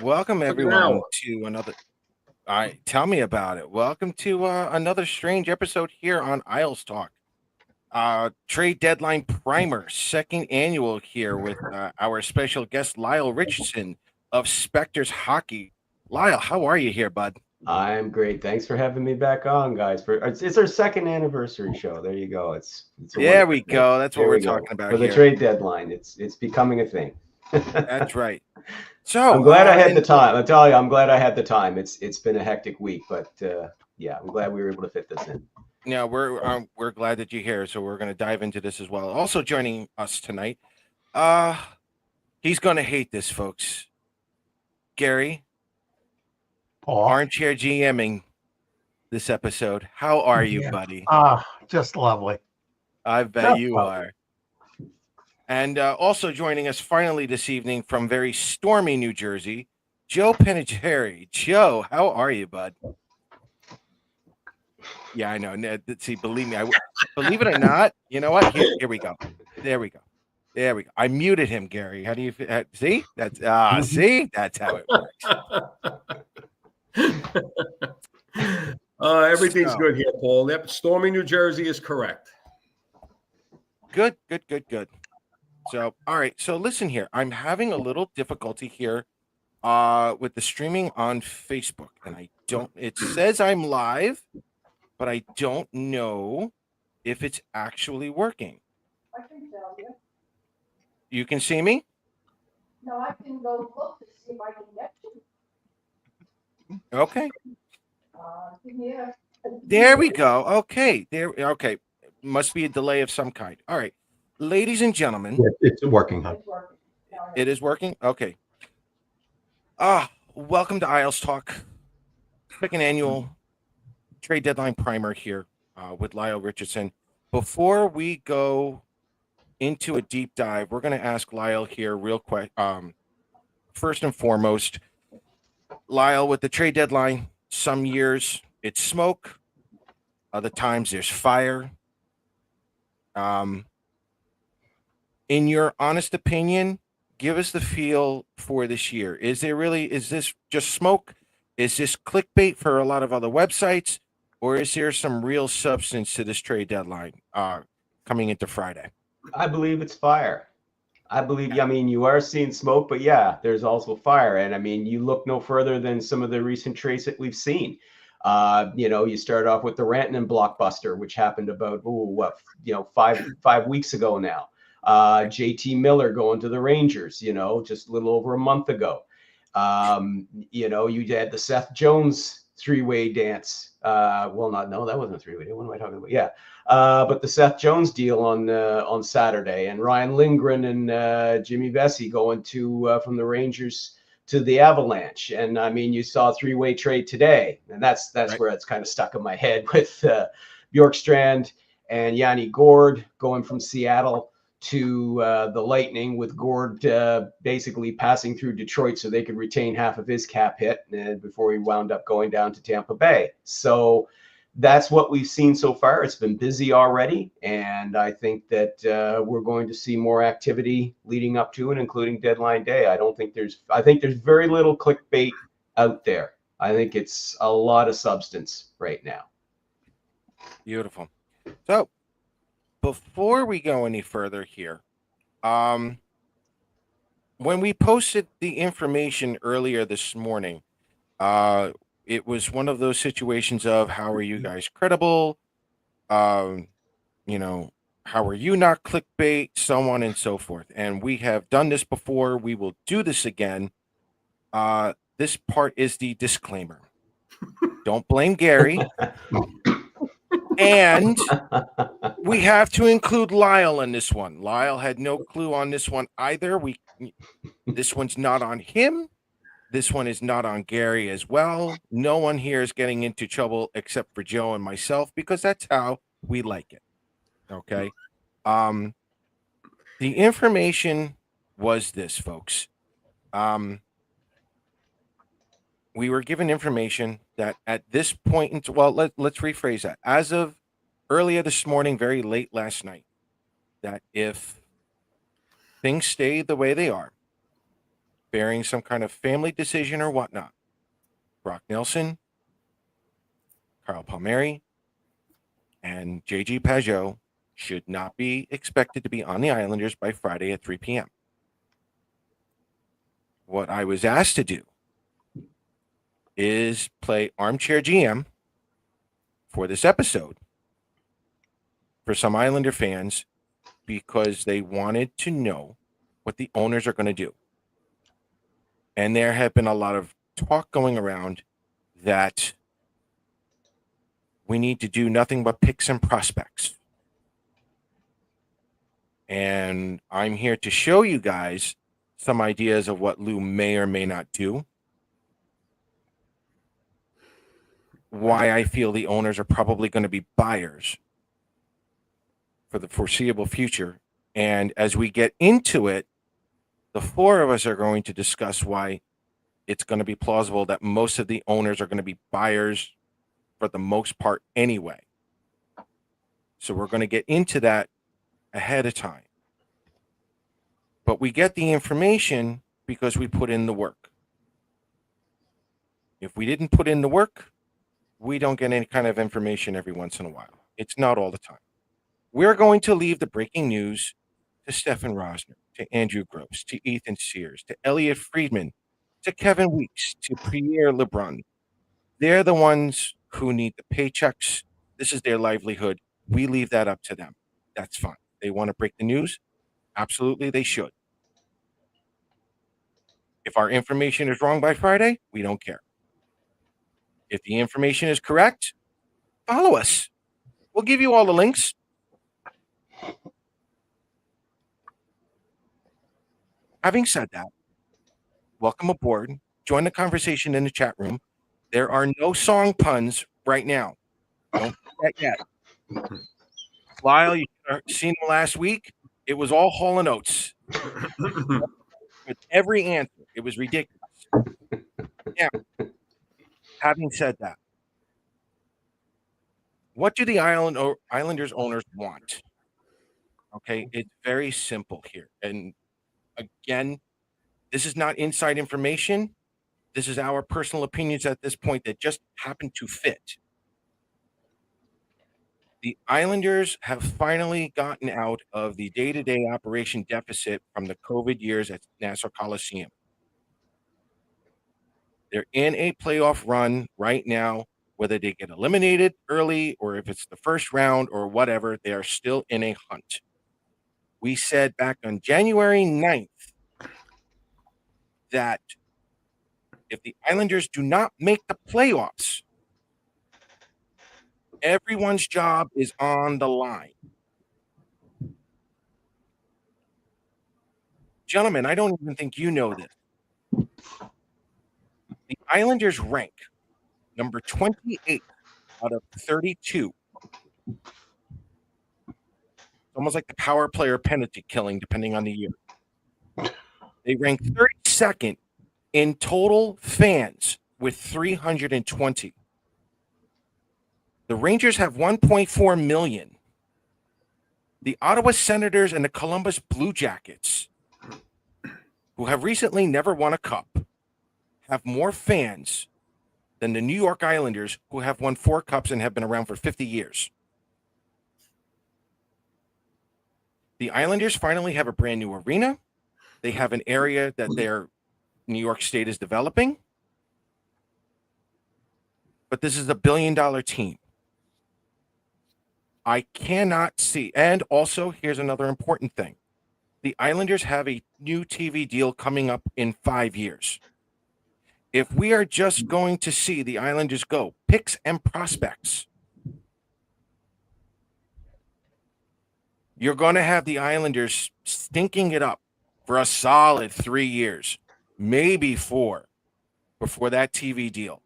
Welcome Took an everyone hour. to another. Tell me about it. Welcome to another strange episode here on Isles Talk. Trade deadline primer, second annual here with our special guest Lyle Richardson of Specters Hockey. Lyle, how are you here, bud? I'm great. Thanks for having me back on, guys. It's our second anniversary show. There you go. It's a There wonderful we thing. go. That's what There we're we go. talking about For the here. trade deadline, it's becoming a thing. That's right. So I'm glad I had the and time. I tell you, I'm glad I had the time. It's been a hectic week, but yeah, I'm glad we were able to fit this in. yeah, we're glad that you're here. So we're going to dive into this as well. Also joining us tonight, uh, he's going to hate this, folks. Gary, Paul. armchair GMing this episode. How are you, Yeah. buddy? Just lovely. I bet Just you lovely. are. And also joining us finally this evening from very stormy New Jersey, Joe Panettiere. Joe, how are you, bud? Yeah, I know. See, believe me, believe it or not, you know what? Here we go. There we go. There we go. I muted him, Gary. How do you see? That's see, that's how it works. Everything's So- good here, Paul. Yep, stormy New Jersey is correct. Good. So, all right. So, listen here. I'm having a little difficulty here with the streaming on Facebook, and I don't. It says I'm live, but I don't know if it's actually working. I can tell you. You can see me? No, I can go look to see if I can get you. Okay. Give me a. There we go. Okay. Okay. Must be a delay of some kind. All right. Ladies and gentlemen, It's working, huh? It's working. No, no. it is working. Okay. Welcome to Isles Talk. Second annual trade deadline primer here with Lyle Richardson. Before we go into a deep dive, we're going to ask Lyle here real quick. First and foremost, Lyle, with the trade deadline, some years it's smoke, other times there's fire. In your honest opinion, give us the feel for this year. Is this just smoke? Is this clickbait for a lot of other websites? Or is there some real substance to this trade deadline coming into Friday? I believe it's fire. I mean, you are seeing smoke, but yeah, there's also fire. And I mean, you look no further than some of the recent trades that we've seen. You start off with the Rantanen blockbuster, which happened about, 5 weeks ago now. JT Miller going to the Rangers, just a little over a month ago. You had the Seth Jones three-way dance. That wasn't a three-way. What am I talking about? Yeah. But the Seth Jones deal on Saturday, and Ryan Lindgren and Jimmy Vesey going to from the Rangers to the Avalanche. And I mean, you saw a three-way trade today, and that's Right. where it's kind of stuck in my head with Bjorkstrand and Yanni Gourde going from Seattle to the Lightning, with Gourde basically passing through Detroit so they could retain half of his cap hit before he wound up going down to Tampa Bay. So that's what we've seen so far. It's been busy already, and I think that we're going to see more activity leading up to and including deadline day. I think there's very little clickbait out there. I think it's a lot of substance right now. Beautiful. So, before we go any further here, when we posted the information earlier this morning, it was one of those situations of how are you guys credible? How are you not clickbait? So on and so forth. And we have done this before. We will do this again. This part is the disclaimer. Don't blame Gary. And we have to include Lyle in this one. Lyle had no clue on this one either. This one's not on him. This one is not on Gary as well. No one here is getting into trouble except for Joe and myself, because that's how we like it. Okay. The information was this, folks. We were given information that at this point, let's rephrase that. As of earlier this morning, very late last night, that if things stay the way they are, bearing some kind of family decision or whatnot, Brock Nelson, Carl Palmieri, and JG Pageau should not be expected to be on the Islanders by Friday at 3 p.m. What I was asked to do is play armchair GM for this episode for some Islander fans because they wanted to know what the owners are going to do. And there have been a lot of talk going around that we need to do nothing but pick some prospects. And I'm here to show you guys some ideas of what Lou may or may not do. Why I feel the owners are probably going to be buyers for the foreseeable future. And as we get into it, the four of us are going to discuss why it's going to be plausible that most of the owners are going to be buyers for the most part anyway. So we're going to get into that ahead of time. But we get the information because we put in the work. If we didn't put in the work, we don't get any kind of information every once in a while. It's not all the time. We're going to leave the breaking news to Stefan Rosner, to Andrew Gross, to Ethan Sears, to Elliot Friedman, to Kevin Weeks, to Pierre Lebrun. They're the ones who need the paychecks. This is their livelihood. We leave that up to them. That's fine. They want to break the news? Absolutely, they should. If our information is wrong by Friday, we don't care. If the information is correct, follow us. We'll give you all the links. Having said that, welcome aboard. Join the conversation in the chat room. There are no song puns right now. Don't do that yet. Lyle, you seen him last week. It was all Hall & Oates. With every answer, it was ridiculous. Now, having said that, what do the Islanders owners want? Okay, it's very simple here. And again, this is not inside information. This is our personal opinions at this point that just happen to fit. The Islanders have finally gotten out of the day-to-day operation deficit from the COVID years at Nassau Coliseum. They're in a playoff run right now, whether they get eliminated early or if it's the first round or whatever, they are still in a hunt. We said back on January 9th that if the Islanders do not make the playoffs, everyone's job is on the line. Gentlemen, I don't even think you know this. The Islanders rank number 28 out of 32. It's almost like the power play or penalty killing, depending on the year. They rank 32nd in total fans with 320. The Rangers have 1.4 million. The Ottawa Senators and the Columbus Blue Jackets, who have recently never won a cup, have more fans than the New York Islanders, who have won 4 cups and have been around for 50 years. The Islanders finally have a brand new arena. They have an area that their New York State is developing. But this is a $1 billion team. I cannot see. And also, here's another important thing. The Islanders have a new TV deal coming up in 5 years. If we are just going to see the Islanders go picks and prospects, you're going to have the Islanders stinking it up for a solid 3 years, maybe 4, before that TV deal.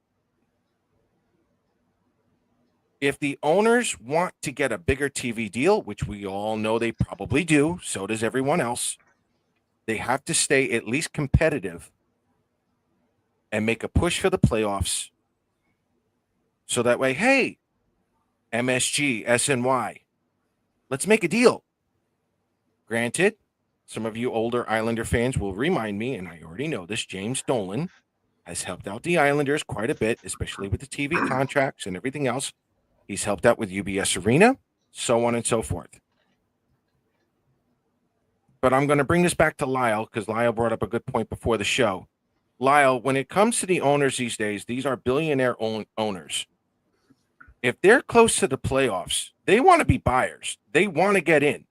If the owners want to get a bigger TV deal, which we all know they probably do, so does everyone else, they have to stay at least competitive and make a push for the playoffs. So that way, hey, MSG, SNY, let's make a deal. Granted, some of you older Islander fans will remind me, and I already know this, James Dolan has helped out the Islanders quite a bit, especially with the TV contracts and everything else. He's helped out with UBS Arena, so on and so forth. But I'm going to bring this back to Lyle because Lyle brought up a good point before the show. Lyle, when it comes to the owners these days, these are billionaire owners. If they're close to the playoffs, they want to be buyers. They want to get in.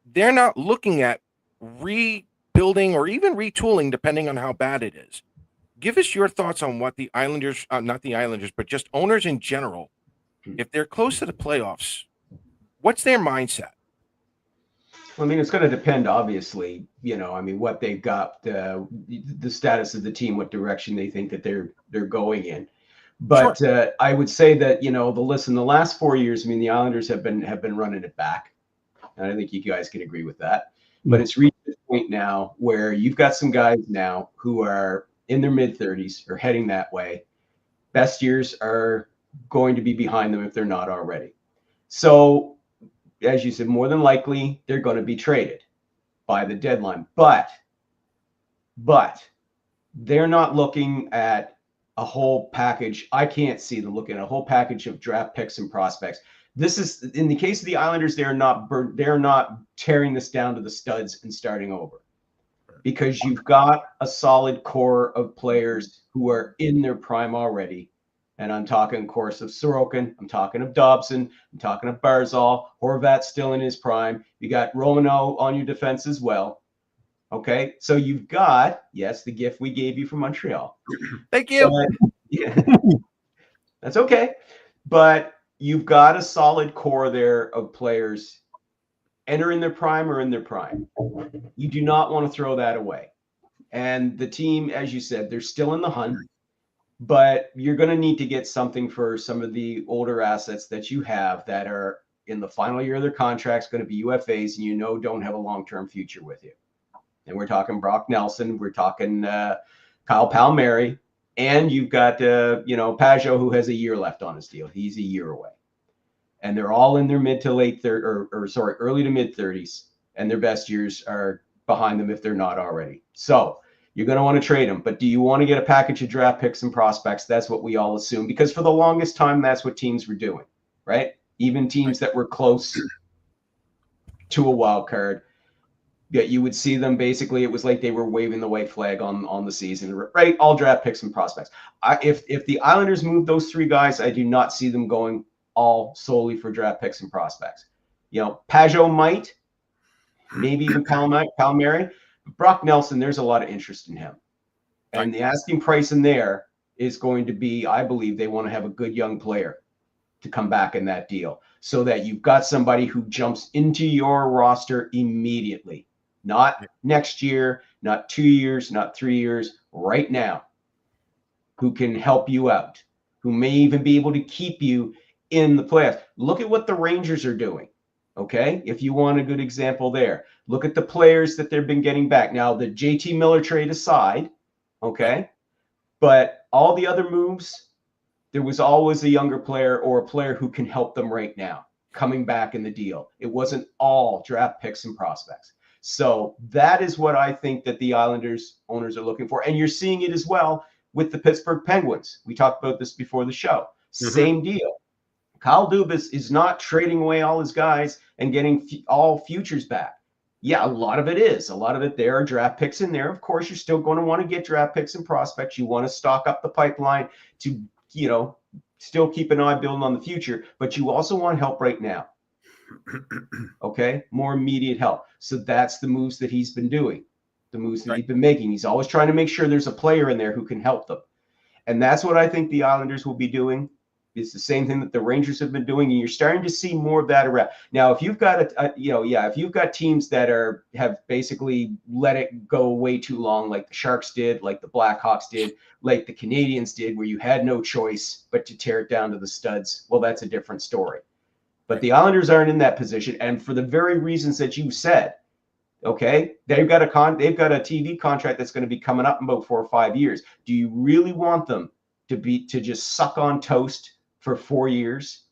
They're not looking at rebuilding or even retooling, depending on how bad it is. Give us your thoughts on what the Islanders, not the Islanders, but just owners in general, if they're close to the playoffs, what's their mindset? I mean, it's going to depend, obviously, what they've got, the status of the team, what direction they think that they're going in. But sure. I would say that, the last 4 years, I mean, the Islanders have been running it back. And I think you guys can agree with that. But it's reached a point now where you've got some guys now who are in their mid-30s or heading that way. Best years are going to be behind them if they're not already. So, as you said, more than likely, they're going to be traded by the deadline. But they're not looking at a whole package. I can't see them looking at a whole package of draft picks and prospects. This is, in the case of the Islanders, they're not tearing this down to the studs and starting over, because you've got a solid core of players who are in their prime already. And I'm talking, of course, of Sorokin. I'm talking of Dobson. I'm talking of Barzal. Horvat's still in his prime. You got Romano on your defense as well. Okay, so you've got, yes, the gift we gave you from Montreal. Thank you. Yeah, that's okay. But you've got a solid core there of players, enter in their prime or in their prime. You do not want to throw that away. And the team, as you said, they're still in the hunt. But you're going to need to get something for some of the older assets that you have that are in the final year of their contracts, going to be UFAs, and don't have a long-term future with you. And we're talking Brock Nelson, we're talking Kyle Palmieri, and you've got Pageau, who has a year left on his deal. He's a year away, and they're all in their early to mid 30s, and their best years are behind them if they're not already. So you're going to want to trade them. But do you want to get a package of draft picks and prospects? That's what we all assume, because for the longest time, that's what teams were doing, right? Even teams that were close to a wild card, that you would see them, basically, it was like they were waving the white flag on the season, right? All draft picks and prospects. If the Islanders move those three guys, I do not see them going all solely for draft picks and prospects. Pageau might, maybe even Palmieri. Brock Nelson, there's a lot of interest in him. And the asking price in there is going to be, I believe they want to have a good young player to come back in that deal, so that you've got somebody who jumps into your roster immediately. Not next year, not 2 years, not 3 years, right now, who can help you out, who may even be able to keep you in the playoffs. Look at what the Rangers are doing. Okay, if you want a good example there, look at the players that they've been getting back. Now, the JT Miller trade aside, okay, but all the other moves, there was always a younger player or a player who can help them right now coming back in the deal. It wasn't all draft picks and prospects. So that is what I think that the Islanders owners are looking for. And you're seeing it as well with the Pittsburgh Penguins. We talked about this before the show. Same deal. Kyle Dubas is not trading away all his guys and getting all futures back. Yeah, a lot of it is. A lot of it, there are draft picks in there. Of course, you're still going to want to get draft picks and prospects. You want to stock up the pipeline to, still keep an eye building on the future, but you also want help right now. Okay, more immediate help. So that's the moves that he's been doing, the moves that he's been making. He's always trying to make sure there's a player in there who can help them. And that's what I think the Islanders will be doing. It's the same thing that the Rangers have been doing, and you're starting to see more of that around. Now, if you've got if you've got teams that have basically let it go way too long, like the Sharks did, like the Blackhawks did, like the Canadians did, where you had no choice but to tear it down to the studs, well, that's a different story. But the Islanders aren't in that position, and for the very reasons that you said. Okay, they've got a TV contract that's going to be coming up in about 4 or 5 years. Do you really want them to just suck on toast for 4 years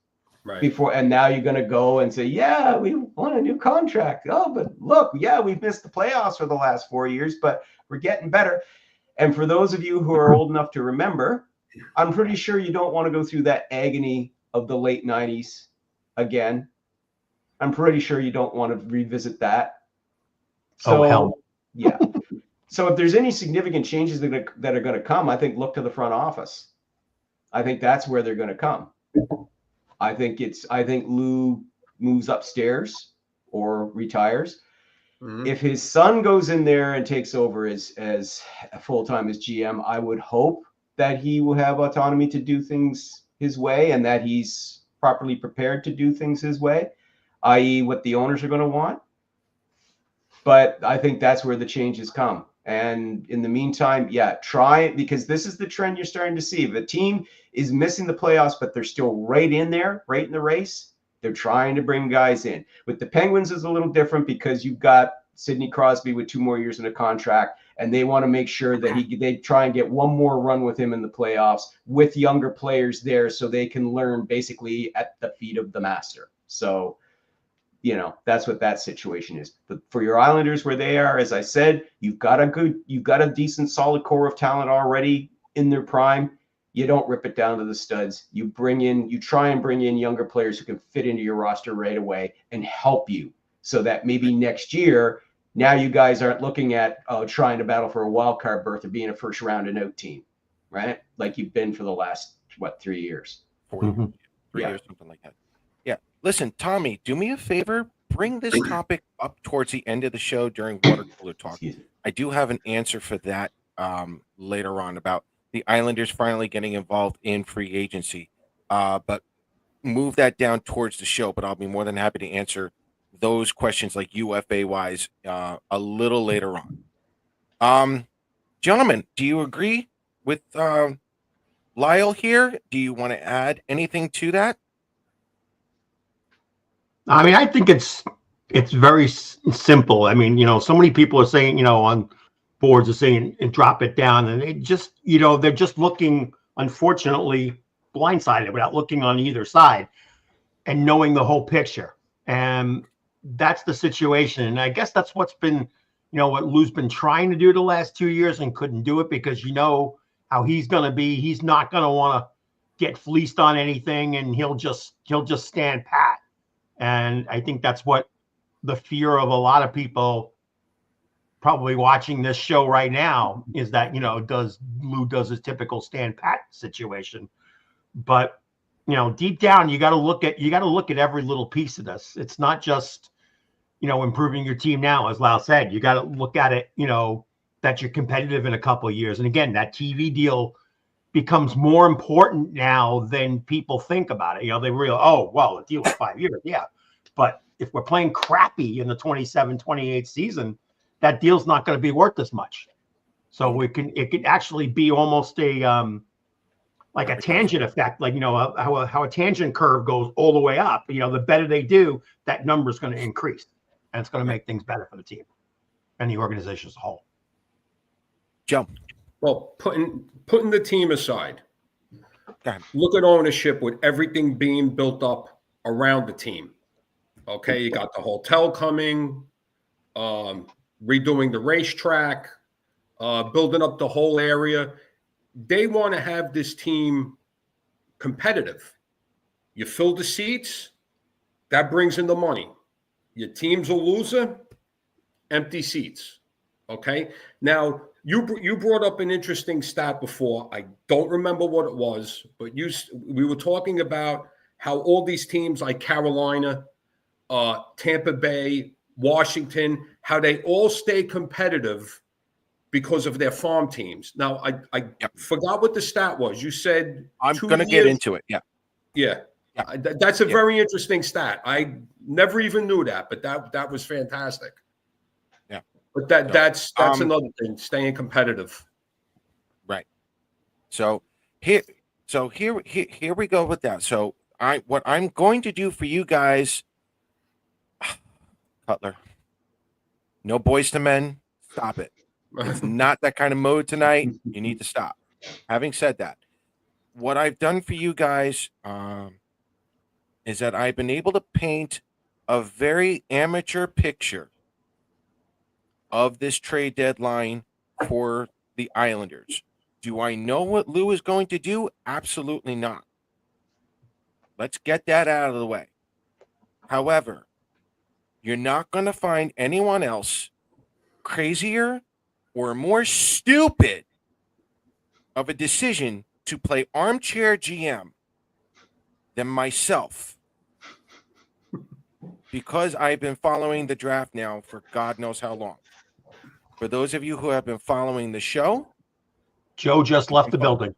Right. before, and now you're going to go and say, yeah, we want a new contract. Oh, but look, yeah, we've missed the playoffs for the last 4 years, but we're getting better. And for those of you who are old enough to remember, I'm pretty sure you don't want to go through that agony of the late 90s again. I'm pretty sure you don't want to revisit that. So, Oh, hell. yeah. So if there's any significant changes that are going to come, I think look to the front office. I think that's where they're going to come. I think Lou moves upstairs or retires. Mhm. If his son goes in there and takes over as full-time as GM, I would hope that he will have autonomy to do things his way and that he's properly prepared to do things his way, i.e. what the owners are going to want. But I think that's where the changes come. And in the meantime, yeah, try, because this is the trend you're starting to see. If a team is missing the playoffs, but they're still right in there, right in the race, they're trying to bring guys in. With the Penguins, is a little different because you've got Sidney Crosby with 2 more years in a contract, and they want to make sure that they try and get one more run with him in the playoffs with younger players there so they can learn basically at the feet of the master. So, that's what that situation is. But for your Islanders, where they are, as I said, you've got a decent, solid core of talent already in their prime. You don't rip it down to the studs. You try and bring in younger players who can fit into your roster right away and help you, so that maybe next year, now you guys aren't looking at trying to battle for a wild card berth or being a first round and out team, right? Like you've been for the last 3 years. 4 years, Mhm. 3 Yeah. years, something like that. Yeah. Listen, Tommy, do me a favor. Bring this topic up towards the end of the show during water cooler talk. Excuse me. I do have an answer for that later on about the Islanders finally getting involved in free agency. But move that down towards the show. But I'll be more than happy to answer those questions, like UFA wise, a little later on. Gentlemen, do you agree with Lyle here? Do you want to add anything to that? I mean, I think it's very simple. I mean, so many people are saying, on boards are saying and drop it down, and they just, they're just looking, unfortunately, blindsided without looking on either side and knowing the whole picture. And that's the situation. And I guess that's what's been, what Lou's been trying to do the last 2 years and couldn't do it because how he's going to be. He's not going to want to get fleeced on anything, and he'll just stand pat. And I think that's what the fear of a lot of people probably watching this show right now is, that, Lou does his typical stand pat situation. But, deep down, you got to look at every little piece of this. It's not just, improving your team now, as Lyle said. You got to look at it, that you're competitive in a couple of years. And again, that TV deal becomes more important now than people think about it. They realize, oh, well, the deal was 5 years. Yeah. But if we're playing crappy in the 27-28 season, that deal's not going to be worth as much. So it can actually be almost a like a tangent effect, like, how a tangent curve goes all the way up. The better they do, that number is going to increase, and it's going to make things better for the team and the organization as a whole. Joe. Well, putting the team aside, Okay. look at ownership with everything being built up around the team. Okay, you got the hotel coming, redoing the racetrack, building up the whole area. They want to have this team competitive. You fill the seats, that brings in the money. Your team's a loser, empty seats. Okay, now you brought up an interesting stat before. I don't remember what it was, but we were talking about how all these teams like Carolina, Tampa Bay, Washington, how they all stay competitive because of their farm teams. Now, I forgot what the stat was. You said I'm going to get into it. Yeah. Yeah. That's a very interesting stat. I never even knew that, but that was fantastic. Yeah. But that's another thing, staying competitive. Right. So here we go with that. So what I'm going to do for you guys, Cutler, no boys to men, stop it. It's not that kind of mode tonight. You need to stop. Having said that, what I've done for you guys, is that I've been able to paint a very amateur picture of this trade deadline for the Islanders. Do I know what Lou is going to do? Absolutely not. Let's get that out of the way. However, you're not going to find anyone else crazier or more stupid of a decision to play armchair GM than myself, because I've been following the draft now for God knows how long. For those of you who have been following the show, Joe just left the building.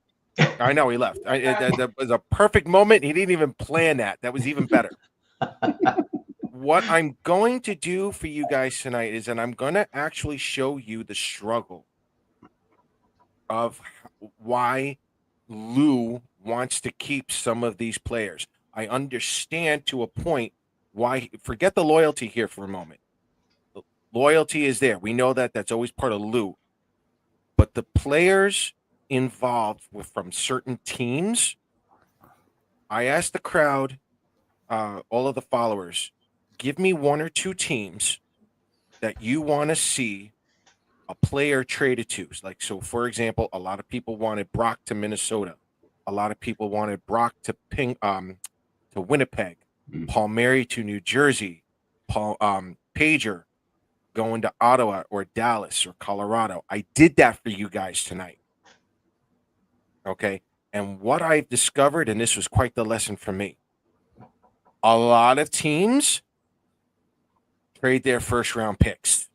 I know he left. That was a perfect moment. He didn't even plan that. That was even better. What I'm going to do for you guys tonight is that I'm going to actually show you the struggle of why Lou wants to keep some of these players. I understand to a point why. Forget the loyalty here for a moment. The loyalty is there. We know that. That's always part of Lou. But the players involved from certain teams, I asked the crowd, all of the followers, give me one or two teams that you want to see a player traded to. Like, so for example, a lot of people wanted Brock to Minnesota. A lot of people wanted Brock to Winnipeg, Palmieri to New Jersey, Pageau going to Ottawa or Dallas or Colorado. I did that for you guys tonight. Okay. And what I've discovered, and this was quite the lesson for me, a lot of teams trade their first round picks,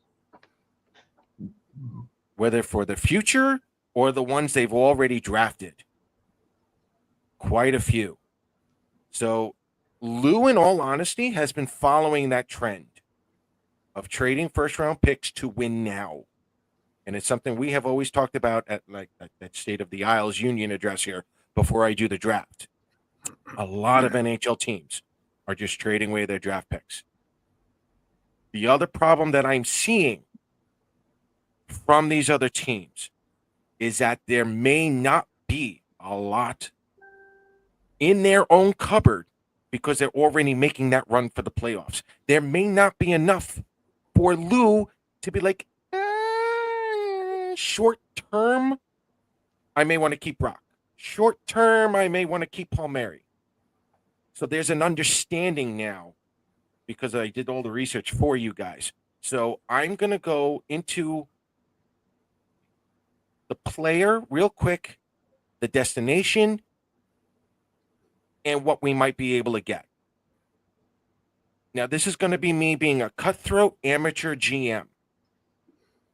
whether for the future or the ones they've already drafted. Quite a few. So Lou, in all honesty, has been following that trend of trading first round picks to win now. And it's something we have always talked about at that State of the Isles Union address here before I do the draft. A lot of NHL teams are just trading away their draft picks. The other problem that I'm seeing from these other teams is that there may not be a lot in their own cupboard because they're already making that run for the playoffs. There may not be enough for Lou to be like, short term, I may want to keep Brock. Short term, I may want to keep Palmieri. So there's an understanding now because I did all the research for you guys. So I'm going to go into the player real quick, the destination, and what we might be able to get. Now, this is going to be me being a cutthroat amateur GM,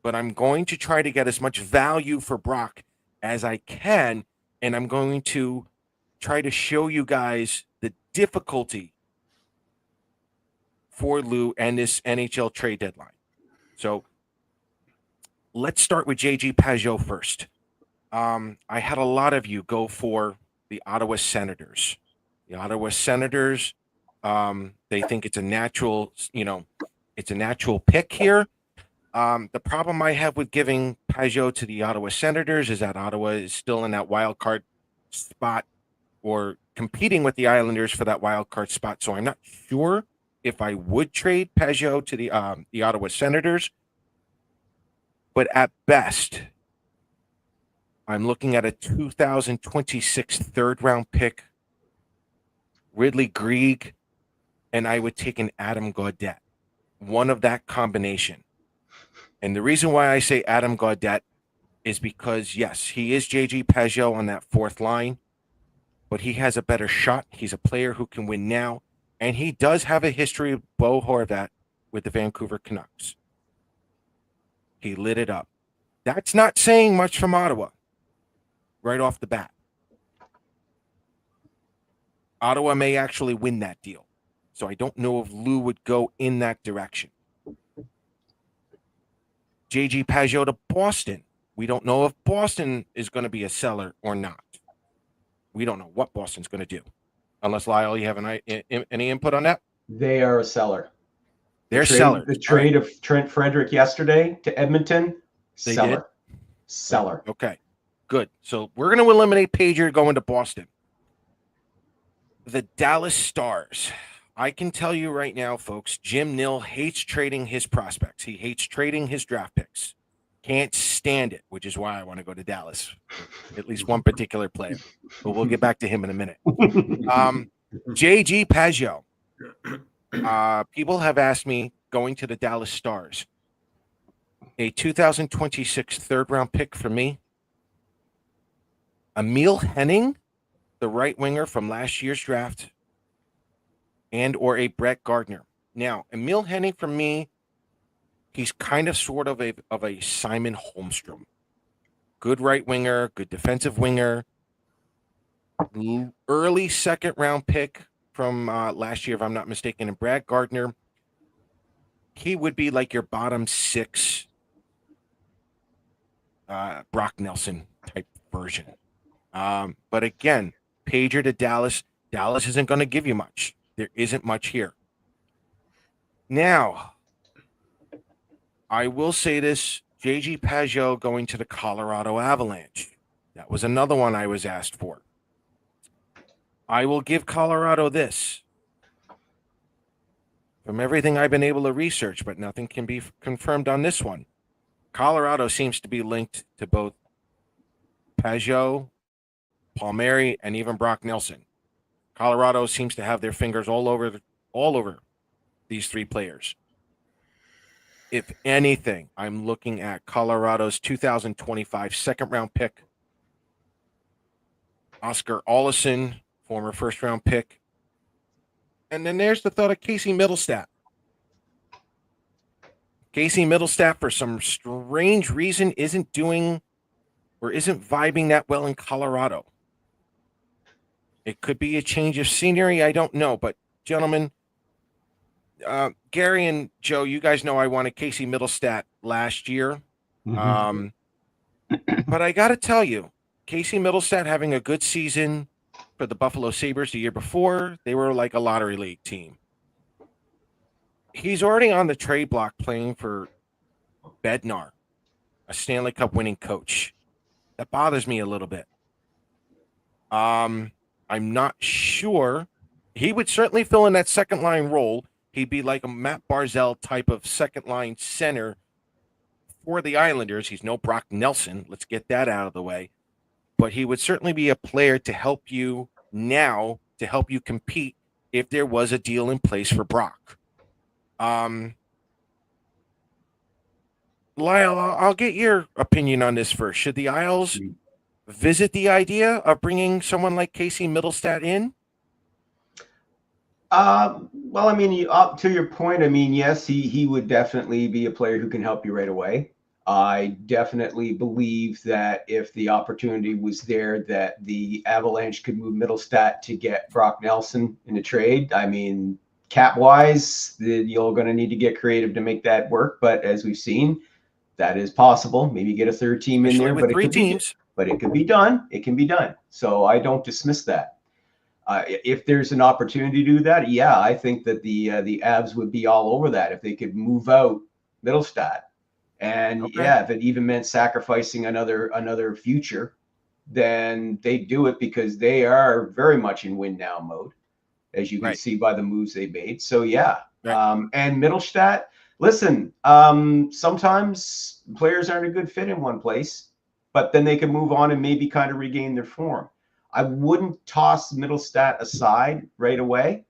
but I'm going to try to get as much value for Brock as I can, and I'm going to try to show you guys the difficulty for Lou and this NHL trade deadline. So let's start with JG Pageau first. I had a lot of you go for the Ottawa Senators. The Ottawa Senators, they think it's a natural, it's a natural pick here. The problem I have with giving Pageau to the Ottawa Senators is that Ottawa is still in that wild card spot or competing with the Islanders for that wild card spot. So I'm not sure if I would trade Pageau to the Ottawa Senators. But at best, I'm looking at a 2026 third round pick, Ridley Grieg, and I would take an Adam Gaudette, one of that combination. And the reason why I say Adam Gaudette is because, yes, he is JG Pageau on that fourth line, but he has a better shot. He's a player who can win now, and he does have a history of Bo Horvat with the Vancouver Canucks. He lit it up. That's not saying much from Ottawa right off the bat. Ottawa may actually win that deal. So I don't know if Lou would go in that direction. JG Pageau to Boston. We don't know if Boston is going to be a seller or not. We don't know what Boston's going to do. Unless, Lyle, you have any input on that? They are a seller. They're sellers. The trade of Trent Frederick yesterday to Edmonton, They seller. Seller. Okay, good. So we're going to eliminate Pageau going to Boston. the Dallas Stars. I can tell you right now, folks, Jim Nill hates trading his prospects. He hates trading his draft picks. Can't stand it, which is why I want to go to Dallas. At least one particular player. But we'll get back to him in a minute. JG Pageau. People have asked me, going to the Dallas Stars, a 2026 third-round pick for me. Emil Henning, the right winger from last year's draft, and or a Brett Gardner. Now, Emil Henning for me, he's kind of sort of a Simon Holmstrom. Good right winger, good defensive winger. Early second round pick from last year, if I'm not mistaken. And Brad Gardner, he would be like your bottom six Brock Nelson type version. But again, Pageau to Dallas. Dallas isn't going to give you much. There isn't much here. Now, I will say this, JG Pageau going to the Colorado Avalanche. That was another one I was asked for. I will give Colorado this. From everything I've been able to research, but nothing can be confirmed on this one. Colorado seems to be linked to both Pageau, Palmieri, and even Brock Nelson. Colorado seems to have their fingers all over these three players. If anything, I'm looking at Colorado's 2025 second-round pick, Oscar Olesen, former first-round pick. And then there's the thought of Casey Middlestat. Casey Middlestat, for some strange reason, isn't vibing that well in Colorado. It could be a change of scenery. I don't know. But, gentlemen, Gary and Joe, you guys know I wanted Casey Middlestat last year. Mhm. But I got to tell you, Casey Middlestat having a good season for the Buffalo Sabres the year before. They were like a lottery league team. He's already on the trade block playing for Bednar, a Stanley Cup winning coach. That bothers me a little bit. I'm not sure. He would certainly fill in that second line role. He'd be like a Matt Barzal type of second line center for the Islanders. He's no Brock Nelson. Let's get that out of the way. But he would certainly be a player to help you now, to help you compete if there was a deal in place for Brock. Lyle, I'll get your opinion on this first. Should the Isles visit the idea of bringing someone like Casey Middlestat in? Well, I mean, to your point, I mean, yes, he would definitely be a player who can help you right away. I definitely believe that if the opportunity was there, that the Avalanche could move Middlestat to get Brock Nelson in a trade. I mean, cap-wise, you're going to need to get creative to make that work. But as we've seen, that is possible. Maybe get a third team in there, but it could be done. It can be done. So I don't dismiss that. If there's an opportunity to do that, yeah, I think that the Avs would be all over that if they could move out Middlestat. And yeah, if it even meant sacrificing another future, then they do it because they are very much in win now mode, as you can see by the moves they made. So yeah, and Middlestat, listen, sometimes players aren't a good fit in one place, but then they can move on and maybe kind of regain their form. I wouldn't toss Middlestat aside right away.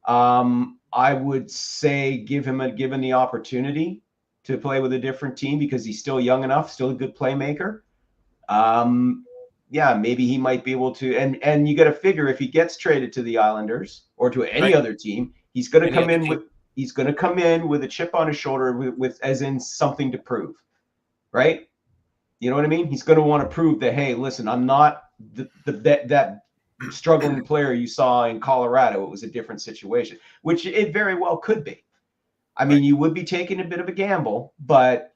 I would say given the opportunity to play with a different team because he's still young enough, still a good playmaker. Yeah, maybe he might be able to. And you got to figure if he gets traded to the Islanders or to any other team, he's going to come in with a chip on his shoulder with as in something to prove, right? You know what I mean? He's going to want to prove that, hey, listen, I'm not that struggling player you saw in Colorado. It was a different situation, which it very well could be. I mean, you would be taking a bit of a gamble, but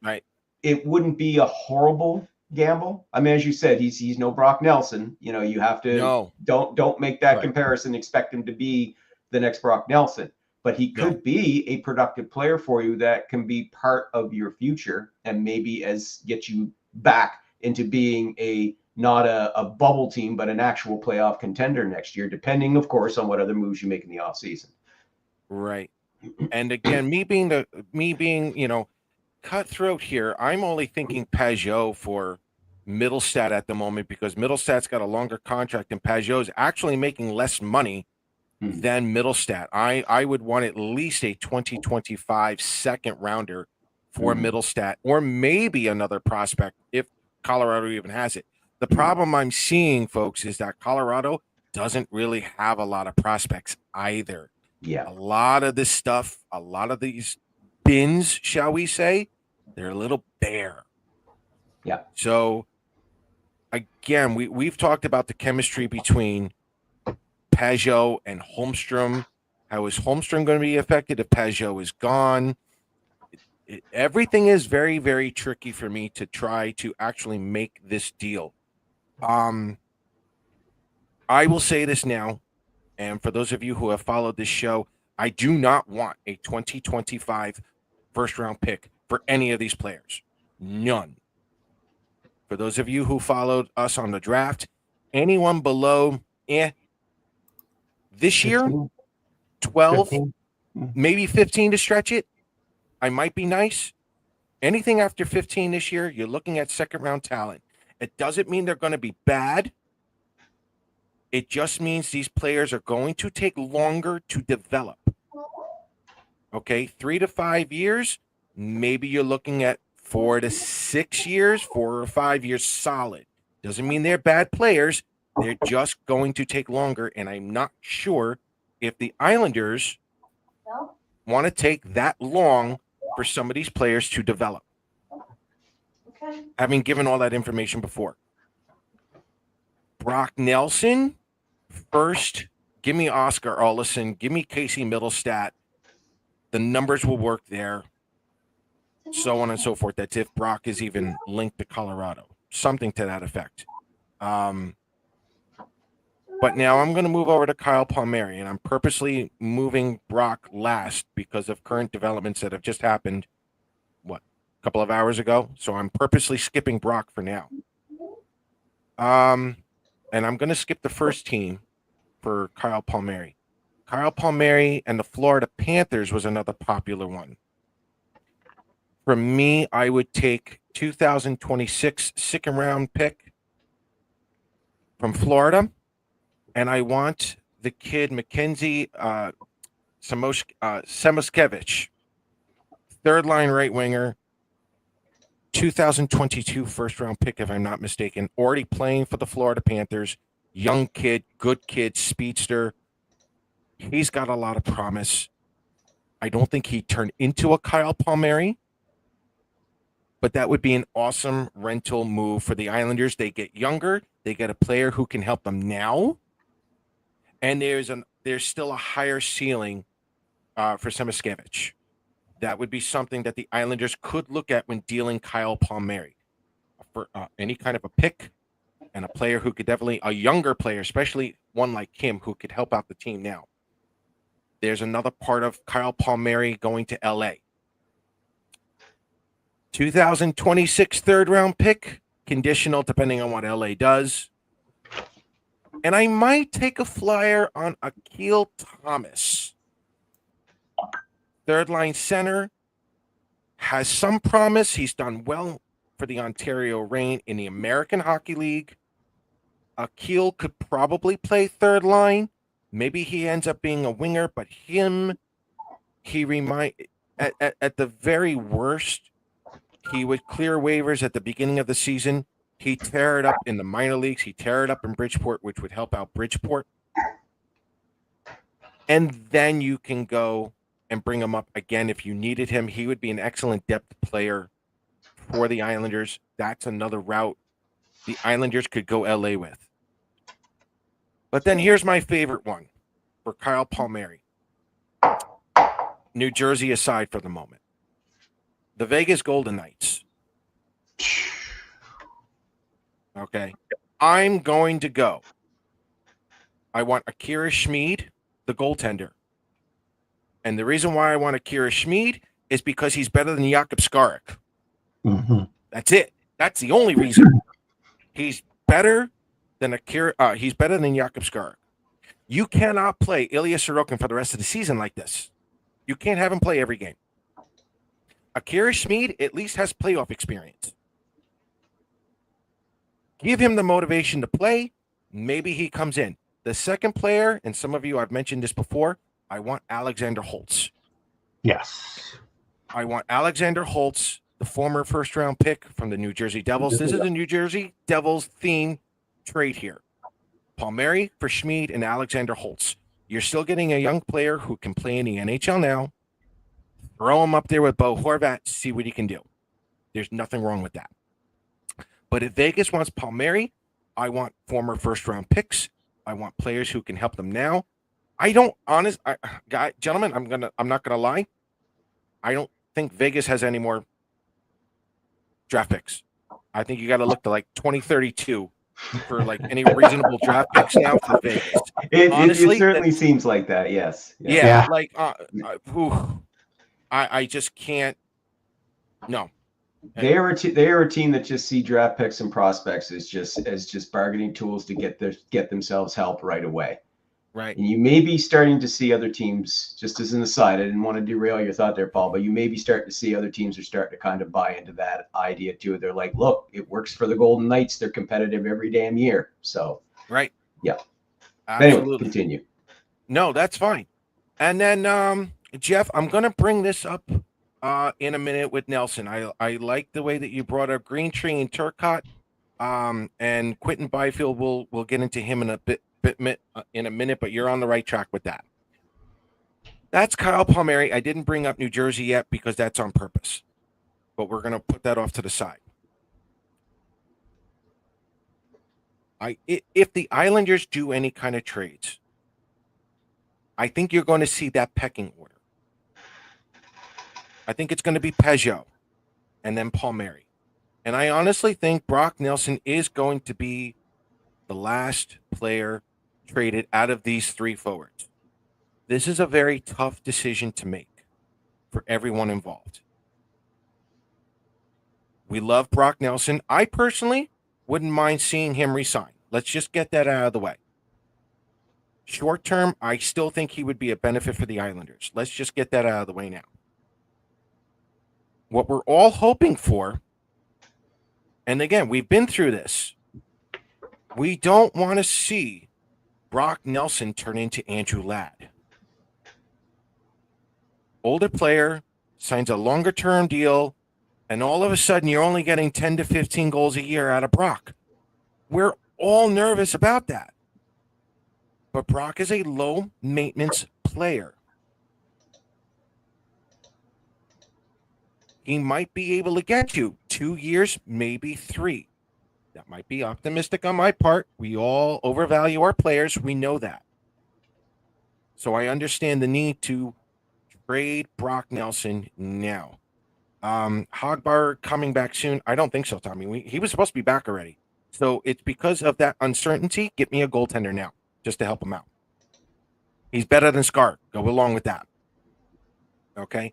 it wouldn't be a horrible gamble. I mean, as you said, he's no Brock Nelson. You know, you have to don't make that comparison. Expect him to be the next Brock Nelson, but he could be a productive player for you that can be part of your future and maybe get you back into being a not a bubble team, but an actual playoff contender next year, depending, of course, on what other moves you make in the offseason. Right. And again, me being, cutthroat here, I'm only thinking Pageau for Middlestat at the moment because Middlestat's got a longer contract and Pageau's actually making less money than Middlestat. I would want at least a 2025 second rounder for Middlestat, or maybe another prospect if Colorado even has it. The problem I'm seeing, folks, is that Colorado doesn't really have a lot of prospects either. Yeah. A lot of this stuff, a lot of these bins, shall we say, they're a little bare. Yeah. So again, we've talked about the chemistry between Pageau and Holmstrom. How is Holmstrom going to be affected if Pageau is gone? Everything is very, very tricky for me to try to actually make this deal. I will say this now, and for those of you who have followed this show, I do not want a 2025 first-round pick for any of these players. None. For those of you who followed us on the draft, anyone below, this year, 12, 15. maybe 15 to stretch it, I might be nice. Anything after 15 this year, you're looking at second-round talent. It doesn't mean they're going to be bad. It just means these players are going to take longer to develop. Okay, 3 to 5 years, maybe you're looking at 4 to 6 years, 4 or 5 years solid. Doesn't mean they're bad players. They're just going to take longer, and I'm not sure if the Islanders want to take that long for some of these players to develop. Okay. Having given all that information before. Brock Nelson, first, give me Oscar Olesen, give me Casey Middlestat. The numbers will work there, so on and so forth. That's if Brock is even linked to Colorado, something to that effect. But now I'm going to move over to Kyle Palmieri, and I'm purposely moving Brock last because of current developments that have just happened, a couple of hours ago. So I'm purposely skipping Brock for now. And I'm going to skip the first team for Kyle Palmieri. Kyle Palmieri and the Florida Panthers was another popular one. For me, I would take 2026 second-round pick from Florida, and I want the kid Mackenzie Samoskevich, third-line right winger, 2022 first-round pick, if I'm not mistaken, already playing for the Florida Panthers, young kid, good kid, speedster. He's got a lot of promise. I don't think he turned into a Kyle Palmieri, but that would be an awesome rental move for the Islanders. They get younger. They get a player who can help them now. And there's still a higher ceiling for Samoskevich. That would be something that the Islanders could look at when dealing Kyle Palmieri for any kind of a pick and a player who could definitely, a younger player, especially one like him, who could help out the team now. There's another part of Kyle Palmieri going to LA. 2026 third-round pick, conditional depending on what LA does. And I might take a flyer on Akil Thomas. Third-line center, has some promise. He's done well for the Ontario Reign in the American Hockey League. Akil could probably play third line. Maybe he ends up being a winger, but at the very worst, he would clear waivers at the beginning of the season. He'd tear it up in the minor leagues. He'd tear it up in Bridgeport, which would help out Bridgeport. And then you can go and bring him up again if you needed him. He would be an excellent depth player for the Islanders. That's another route the Islanders could go LA with. But then here's my favorite one for Kyle Palmieri. New Jersey aside for the moment. The Vegas Golden Knights. Okay. I'm going to go. I want Akira Schmid, the goaltender. And the reason why I want Akira Schmid is because he's better than Jakub Skarek. Mm-hmm. That's it. That's the only reason. He's better than he's better than Jakub Skarek. You cannot play Ilya Sorokin for the rest of the season like this. You can't have him play every game. Akira Schmid at least has playoff experience. Give him the motivation to play. Maybe he comes in. The second player, and some of you, I've mentioned this before, I want Alexander Holtz. Yes. I want Alexander Holtz, the former first-round pick from the New Jersey Devils. This is a New Jersey Devils theme trade here. Palmieri for Schmid and Alexander Holtz. You're still getting a young player who can play in the NHL now. Throw him up there with Bo Horvat, see what he can do. There's nothing wrong with that. But if Vegas wants Palmieri, I want former first-round picks. I want players who can help them now. Gentlemen, I'm not gonna lie. I don't think Vegas has any more draft picks. I think you got to look to like 2032 for like any reasonable draft picks now for Vegas. Honestly, it certainly seems like that. Yes. Yeah. Like, I just can't. No. They are a team that just see draft picks and prospects as just bargaining tools to get themselves help right away. Right. And you may be starting to see other teams, just as an aside, I didn't want to derail your thought there, Paul, but you may be starting to see other teams are starting to kind of buy into that idea too. They're like, look, it works for the Golden Knights. They're competitive every damn year. So, right. Yeah. Absolutely. Anyway, continue. No, that's fine. And then, Jeff, I'm going to bring this up in a minute with Nelson. I like the way that you brought up Green Tree and Turcotte, and Quentin Byfield. We'll get into him in a minute, but you're on the right track with that. That's Kyle Palmieri. I didn't bring up New Jersey yet because that's on purpose, but we're going to put that off to the side. If the Islanders do any kind of trades, I think you're going to see that pecking order. I think it's going to be Pageau and then Palmieri. And I honestly think Brock Nelson is going to be the last player traded out of these three forwards. This is a very tough decision to make for everyone involved. We love Brock Nelson. I personally wouldn't mind seeing him resign. Let's just get that out of the way. Short term, I still think he would be a benefit for the Islanders. Let's just get that out of the way now. What we're all hoping for, and again, we've been through this, we don't want to see Brock Nelson turn into Andrew Ladd. Older player, signs a longer-term deal, and all of a sudden you're only getting 10 to 15 goals a year out of Brock. We're all nervous about that. But Brock is a low-maintenance player. He might be able to get you 2 years, maybe 3. That might be optimistic on my part. We all overvalue our players. We know that. So I understand the need to trade Brock Nelson now. Hogbar coming back soon. I don't think so, Tommy. He was supposed to be back already. So it's because of that uncertainty. Get me a goaltender now just to help him out. He's better than Scar. Go along with that. Okay.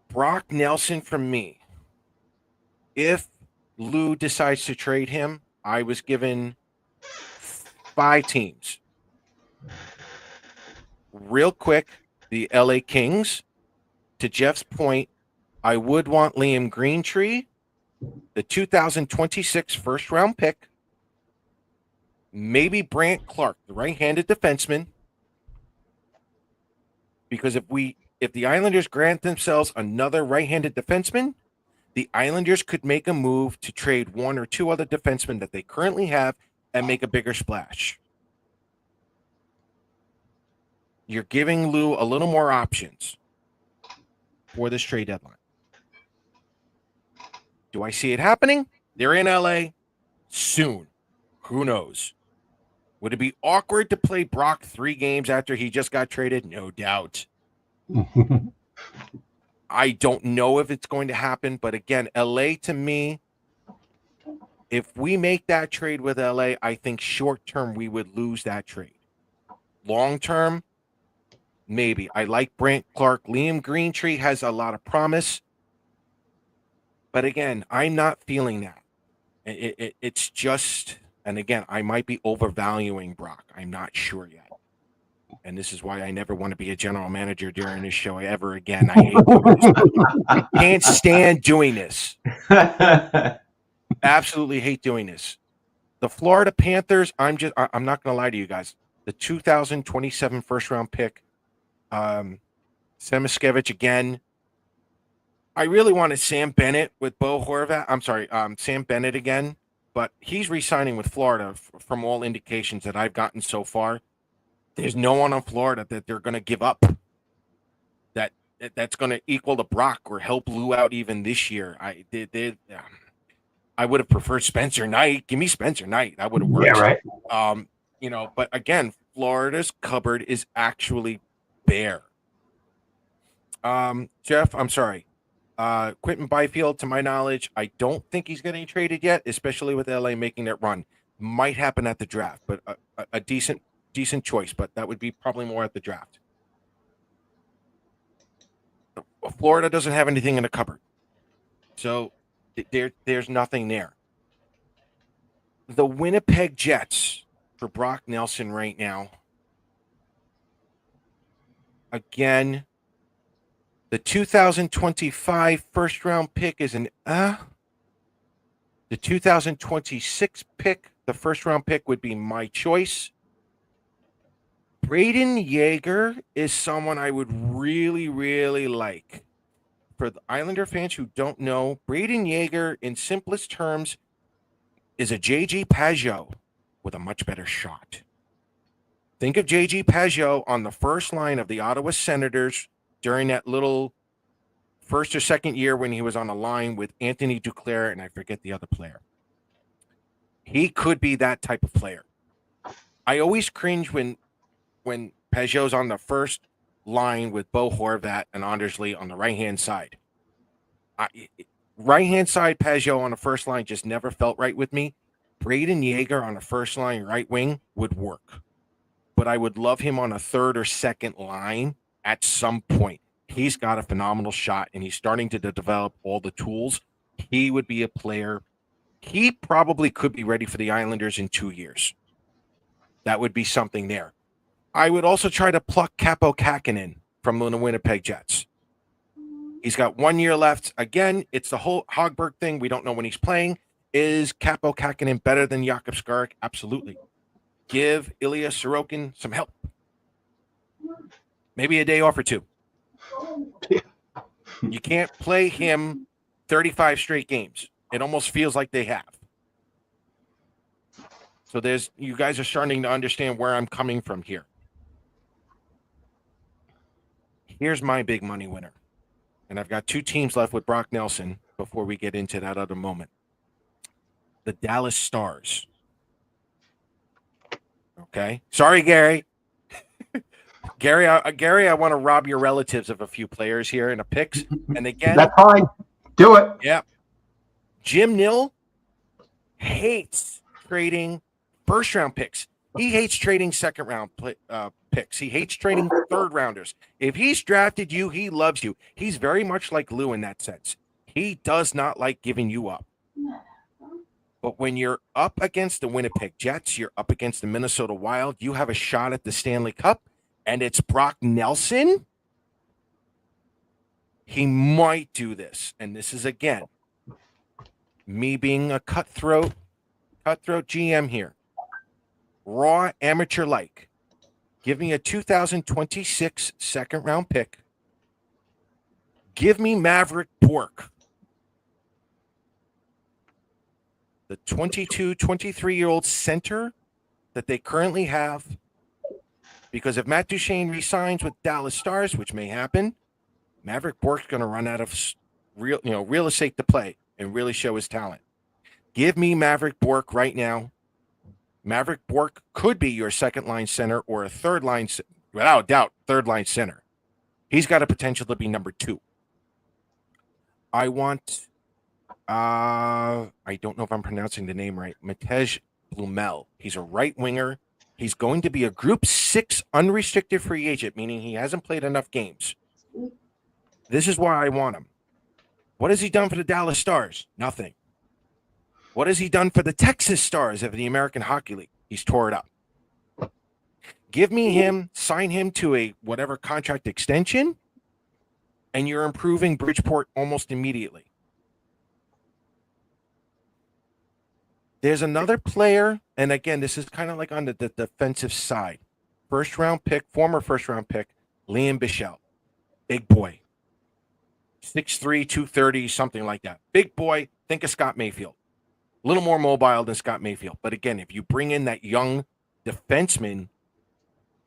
Brock Nelson for me. If Lou decides to trade him, I was given 5 teams. Real quick, the LA Kings. To Jeff's point, I would want Liam Greentree, the 2026 first-round pick, maybe Brant Clark, the right-handed defenseman, because if the Islanders grant themselves another right-handed defenseman, the Islanders could make a move to trade 1 or 2 other defensemen that they currently have and make a bigger splash. You're giving Lou a little more options for this trade deadline. Do I see it happening? They're in LA soon. Who knows? Would it be awkward to play Brock 3 games after he just got traded? No doubt. I don't know if it's going to happen, but again, LA to me, if we make that trade with LA, I think short term we would lose that trade. Long term, maybe. I like Brant Clark. Liam Greentree has a lot of promise. But again, I'm not feeling that. It's just, and again, I might be overvaluing Brock. I'm not sure yet. And this is why I never want to be a general manager during this show ever again. I hate doing this. Can't stand doing this. Absolutely hate doing this. The Florida Panthers, I'm not going to lie to you guys. The 2027 first round pick, Semiskevich again. I really wanted Sam Bennett with Bo Horvat. I'm sorry, Sam Bennett again, but he's re-signing with Florida from all indications that I've gotten so far. There's no one on Florida that they're going to give up that's going to equal to Brock or help Lou out even this year. I would have preferred Spencer Knight. Give me Spencer Knight. That would have worked. Yeah, right. But again, Florida's cupboard is actually bare. Jeff, I'm sorry. Quentin Byfield, to my knowledge, I don't think he's getting traded yet, especially with LA making that run. Might happen at the draft, but a decent choice, but that would be probably more at the draft. Florida doesn't have anything in the cupboard, so there's nothing there. The Winnipeg Jets for Brock Nelson right now. Again, the 2025 first round pick is an The 2026 pick, the first round pick would be my choice. Braden Yeager is someone I would really, really like. For the Islander fans who don't know, Braden Yeager, in simplest terms, is a JG Pageau with a much better shot. Think of JG Pageau on the first line of the Ottawa Senators during that little first or second year when he was on a line with Anthony Duclair, and I forget the other player. He could be that type of player. I always cringe when Pageau's on the first line with Bo Horvat and Anders Lee on the right-hand side. Right-hand side Pageau on the first line just never felt right with me. Braden Yeager on the first line right wing would work. But I would love him on a third or second line at some point. He's got a phenomenal shot, and he's starting to develop all the tools. He would be a player. He probably could be ready for the Islanders in 2 years. That would be something there. I would also try to pluck Capo Kakinen from the Winnipeg Jets. He's got 1 year left. Again, it's the whole Hogberg thing. We don't know when he's playing. Is Capo Kakinen better than Jakub Skarek? Absolutely. Give Ilya Sorokin some help. Maybe a day off or two. You can't play him 35 straight games. It almost feels like they have. So you guys are starting to understand where I'm coming from here. Here's my big money winner. And I've got two teams left with Brock Nelson before we get into that other moment. The Dallas Stars. Okay. Sorry, Gary. Gary, I want to rob your relatives of a few players here in a picks. And again, that's fine. Do it. Yeah. Jim Nill hates trading first round picks. He hates trading second round picks. He hates trading third rounders. If he's drafted you, he loves you. He's very much like Lou in that sense. He does not like giving you up. But when you're up against the Winnipeg Jets, you're up against the Minnesota Wild, you have a shot at the Stanley Cup, and it's Brock Nelson. He might do this. And this is, again, me being a cutthroat GM here. Raw amateur-like. Give me a 2026 second-round pick. Give me Maverick Bourque. The 22, 23-year-old center that they currently have. Because if Matt Duchene resigns with Dallas Stars, which may happen, Maverick Bourque's going to run out of real estate to play and really show his talent. Give me Maverick Bourque right now. Maverick Bourque could be your second-line center or a third-line, without a doubt, third-line center. He's got a potential to be number 2. I want, I don't know if I'm pronouncing the name right, Matej Blumel. He's a right winger. He's going to be a Group 6 unrestricted free agent, meaning he hasn't played enough games. This is why I want him. What has he done for the Dallas Stars? Nothing. What has he done for the Texas Stars of the American Hockey League? He's tore it up. Give me him, sign him to a whatever contract extension, and you're improving Bridgeport almost immediately. There's another player, and again, this is kind of like on the defensive side. Former first round pick, Liam Bichelle. Big boy. 6'3", 230, something like that. Big boy, think of Scott Mayfield. A little more mobile than Scott Mayfield. But again, if you bring in that young defenseman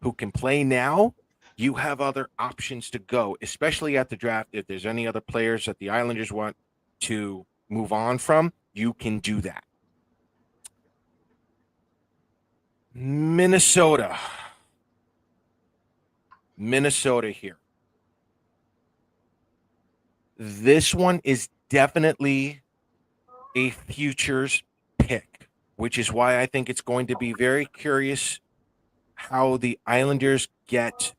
who can play now, you have other options to go, especially at the draft. If there's any other players that the Islanders want to move on from, you can do that. Minnesota here. This one is definitely a futures pick, which is why I think it's going to be very curious how the Islanders get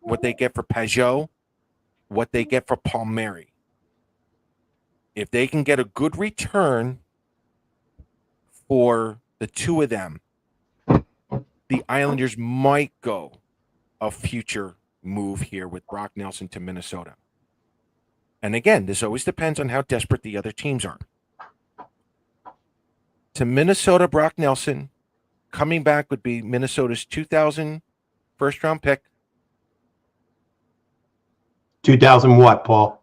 what they get for Pageau, what they get for Palmieri. If they can get a good return for the two of them, the Islanders might go a future move here with Brock Nelson to Minnesota. And again, this always depends on how desperate the other teams are. To Minnesota, Brock Nelson, coming back would be Minnesota's 2000 first-round pick. 2000 what, Paul?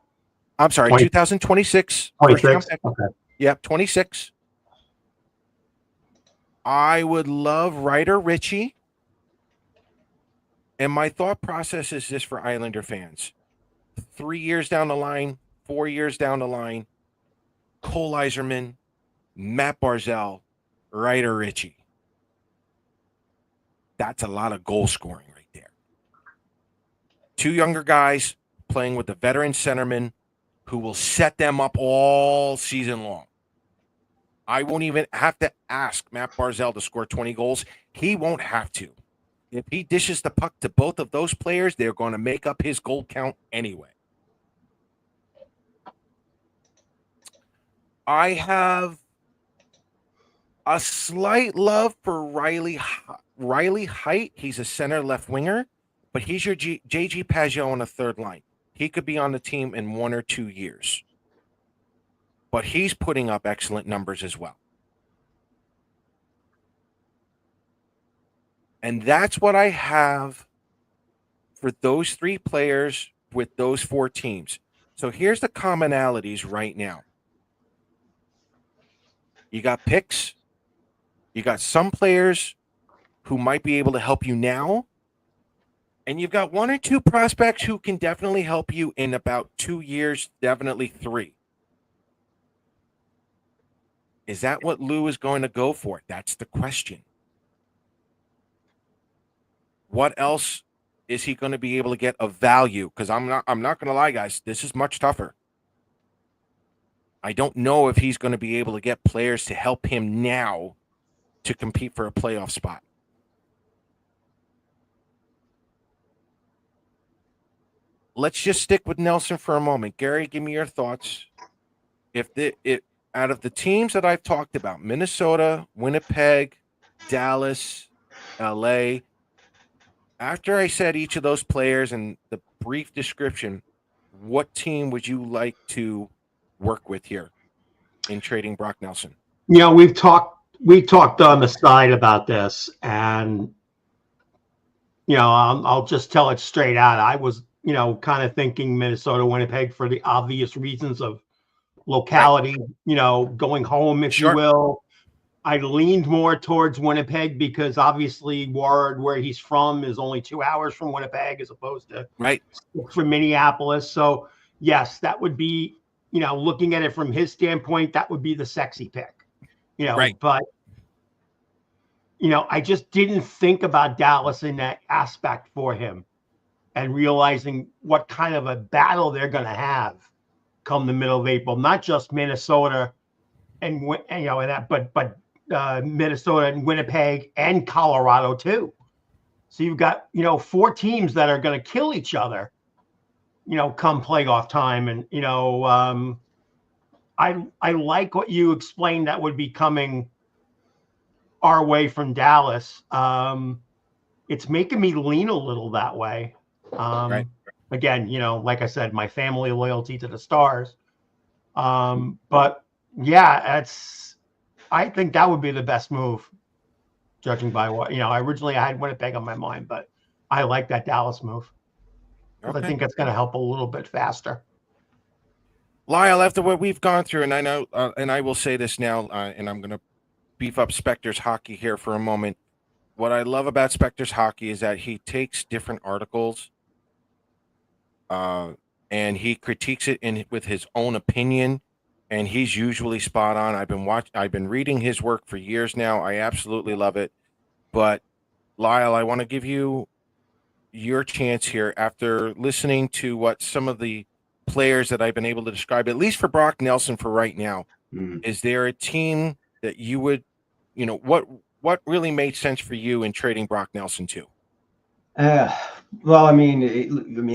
I'm sorry, 2026 first-round pick. Okay. Yep, 26. I would love Ryder Ritchie. And my thought process is this for Islander fans. 3 years down the line, 4 years down the line, Cole Iserman, Matt Barzal, Ryder Ritchie. That's a lot of goal scoring right there. Two younger guys playing with the veteran centerman who will set them up all season long. I won't even have to ask Matt Barzal to score 20 goals. He won't have to. If he dishes the puck to both of those players, they're going to make up his goal count anyway. I have a slight love for Riley Height. He's a center left winger, but he's your JG Pageau on the third line. He could be on the team in 1 or 2 years. But he's putting up excellent numbers as well. And that's what I have for those three players with those four teams. So here's the commonalities right now. You got picks. You got some players who might be able to help you now. And you've got 1 or 2 prospects who can definitely help you in about 2 years, definitely 3. Is that what Lou is going to go for? That's the question. What else is he going to be able to get of value? Because I'm not going to lie, guys. This is much tougher. I don't know if he's going to be able to get players to help him now to compete for a playoff spot. Let's just stick with Nelson for a moment. Gary, give me your thoughts. Out of the teams that I've talked about, Minnesota, Winnipeg, Dallas, LA, after I said each of those players and the brief description, what team would you like to work with here in trading Brock Nelson? You know, we talked on the side about this, and you know, I'll just tell it straight out. I was, you know, kind of thinking Minnesota, Winnipeg for the obvious reasons of locality, right. You know, going home, if you will. I leaned more towards Winnipeg because obviously Ward, where he's from, is only 2 hours from Winnipeg as opposed to from Minneapolis. So yes, that would be, you know, looking at it from his standpoint, that would be the sexy pick, you know, but you know, I just didn't think about Dallas in that aspect for him and realizing what kind of a battle they're going to have come the middle of April, not just Minnesota and you know, and that, but Minnesota and Winnipeg and Colorado too. So you've got, you know, 4 teams that are going to kill each other, you know, come playoff time. And, you know, I like what you explained that would be coming our way from Dallas. It's making me lean a little that way. Right. Again, like I said, my family loyalty to the Stars. But yeah, I think that would be the best move, judging by what, originally I had Winnipeg on my mind, but I like that Dallas move. I Okay. think it's going to help a little bit faster. Lyle, after what we've gone through, and I know, and I will say this now, and I'm going to beef up Spector's hockey here for a moment. What I love about Spector's hockey is that he takes different articles, and he critiques it with his own opinion, and he's usually spot on. I've been reading his work for years now. I absolutely love it. But Lyle, I want to give you your chance here after listening to what some of the players that I've been able to describe, at least for Brock Nelson for right now. Is there a team that you would, what really made sense for you in trading Brock Nelson to? Well, I mean,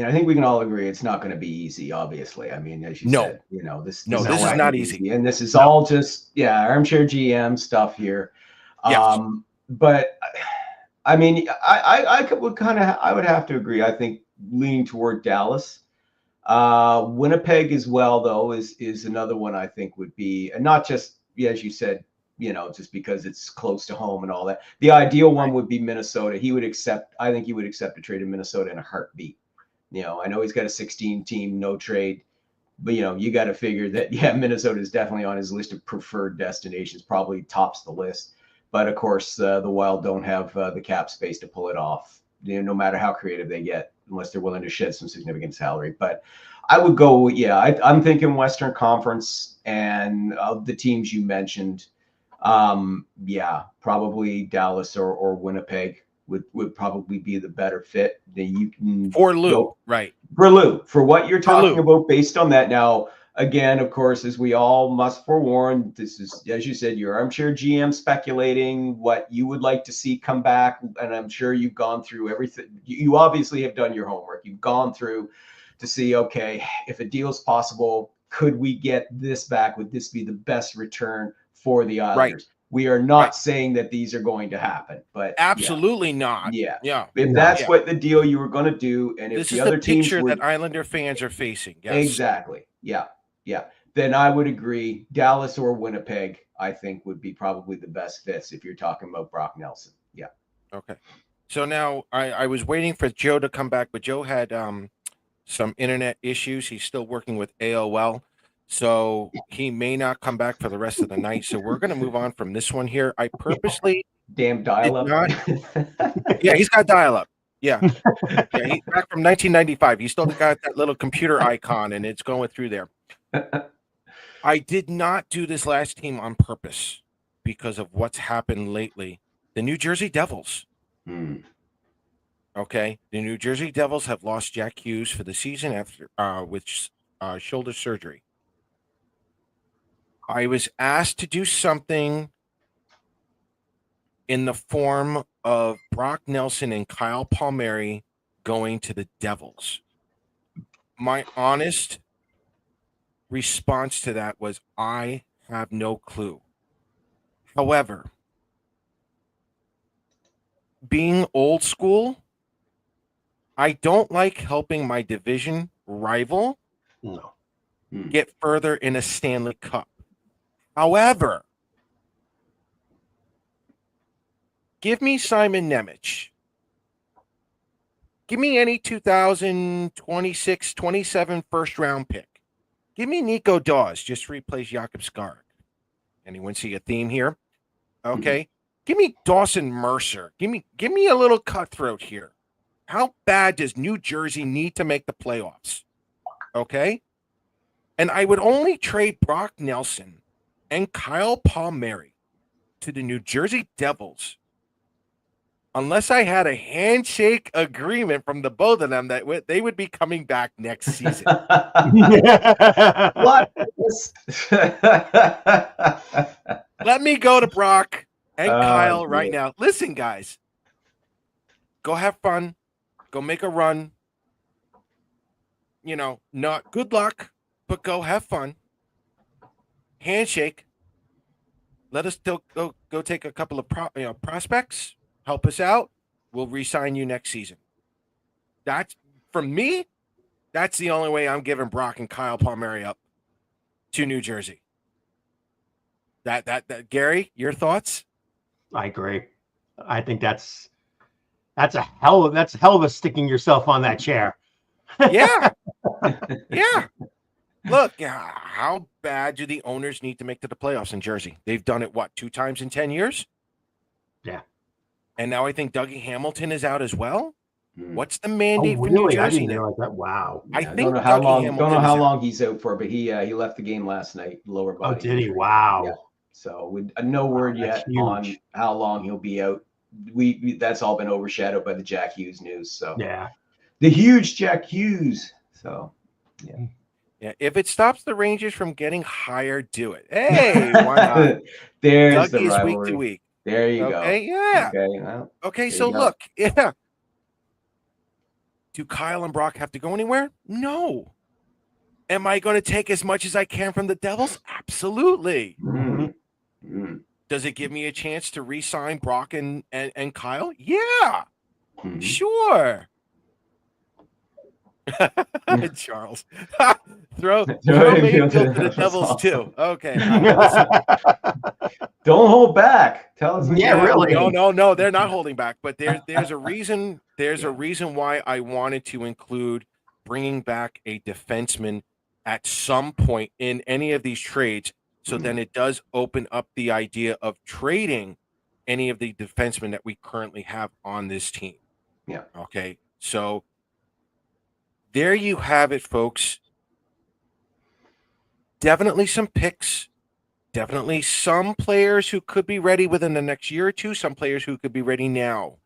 I think we can all agree it's not going to be easy. Obviously, I mean, as you said, this is not not easy, and this is all just armchair GM stuff here. Yes. But I mean, I would have to agree. I think leaning toward Dallas. Winnipeg as well, though, is another one I think would be, and not just as you said, just because it's close to home and all that. The ideal one would be Minnesota. I think he would accept a trade in Minnesota in a heartbeat. I know he's got a 16-team no trade, but you got to figure that Minnesota is definitely on his list of preferred destinations, probably tops the list. But of course, the Wild don't have the cap space to pull it off. No matter how creative they get, unless they're willing to shed some significant salary. But I would go, I'm thinking Western Conference, and of the teams you mentioned, probably Dallas or Winnipeg would probably be the better fit. You can for Lou, right? For Lou, for what you're talking about, based on that. Now, again, of course, as we all must forewarn, this is, as you said, your armchair GM speculating what you would like to see come back, and I'm sure you've gone through everything. You obviously have done your homework. You've gone through to see, okay, if a deal is possible, could we get this back? Would this be the best return for the Islanders? Right. We are not saying that these are going to happen, but absolutely not. Yeah. If that's what the deal you were going to do, and if this the is other the picture teams that Islander fans are facing, yes. Exactly. Yeah. Then I would agree. Dallas or Winnipeg, I think, would be probably the best fits if you're talking about Brock Nelson. Yeah. Okay. So now I was waiting for Joe to come back, but Joe had some internet issues. He's still working with AOL. So he may not come back for the rest of the night. So we're going to move on from this one here. I purposely damn dial-up. He's got dial-up. Yeah, he's back from 1995. He's still got that little computer icon, and it's going through there. I did not do this last team on purpose because of what's happened lately. The New Jersey Devils. Okay, the New Jersey Devils have lost Jack Hughes for the season after with shoulder surgery. I was asked to do something in the form of Brock Nelson and Kyle Palmieri going to the Devils. My honest response to that was, I have no clue. However, being old school, I don't like helping my division rival get further in a Stanley Cup. However, give me Simon Nemec. Give me any 2026, 27 first round pick. Give me Nico Dawes just to replace Jakob Skarg. Anyone see a theme here? Okay. Give me Dawson Mercer. Give me a little cutthroat here. How bad does New Jersey need to make the playoffs? Okay. And I would only trade Brock Nelson and Kyle Palmieri to the New Jersey Devils unless I had a handshake agreement from the both of them that they would be coming back next season. What? Let me go to Brock and Kyle right now. Listen, guys, go have fun. Go make a run. Not good luck, but go have fun. handshake. Let us go take a couple of prospects. Help us out. We'll re-sign you next season. That's from me. That's the only way I'm giving Brock and Kyle Palmieri up to New Jersey. That Gary, your thoughts? I agree. I think that's a hell of a sticking yourself on that chair. Yeah. Yeah. Look, how bad do the owners need to make to the playoffs in Jersey? They've done it, what, 2 times in 10 years? Yeah. And now I think Dougie Hamilton is out as well. Hmm. What's the mandate Oh, for New really? I Jersey didn't now? realize that. Wow. I Yeah, think don't know how Dougie long. Hamilton Don't know is how out. long he's out for, but he left the game last night, lower Oh, body. did he? injury. Wow. Yeah. So we no word that's yet on huge. how long he'll be out. We that's all been overshadowed by the Jack Hughes news. So Yeah. the huge Jack Hughes. So Yeah, if it stops the Rangers from getting higher, do it. Hey, why not? There's the Dougie is week rivalry. to week. There you Okay, go. yeah. Okay. Well, Okay, there so you go. look, yeah. Do Kyle and Brock have to go anywhere? No. Am I going to take as much as I can from the Devils? Absolutely. Mm. Mm. Does it give me a chance to re-sign Brock and Kyle? Yeah, Mhm. sure. Charles, throw Throw Mayfield Mayfield to the That's Devils awesome. too. Okay, listen. Don't hold back. Tell us what Yeah, you really. think. No, they're not holding back. But there's a reason. There's a reason why I wanted to include bringing back a defenseman at some point in any of these trades. So then it does open up the idea of trading any of the defensemen that we currently have on this team. Yeah. Okay. So there you have it, folks. Definitely some picks. Definitely some players who could be ready within the next year or two, some players who could be ready now.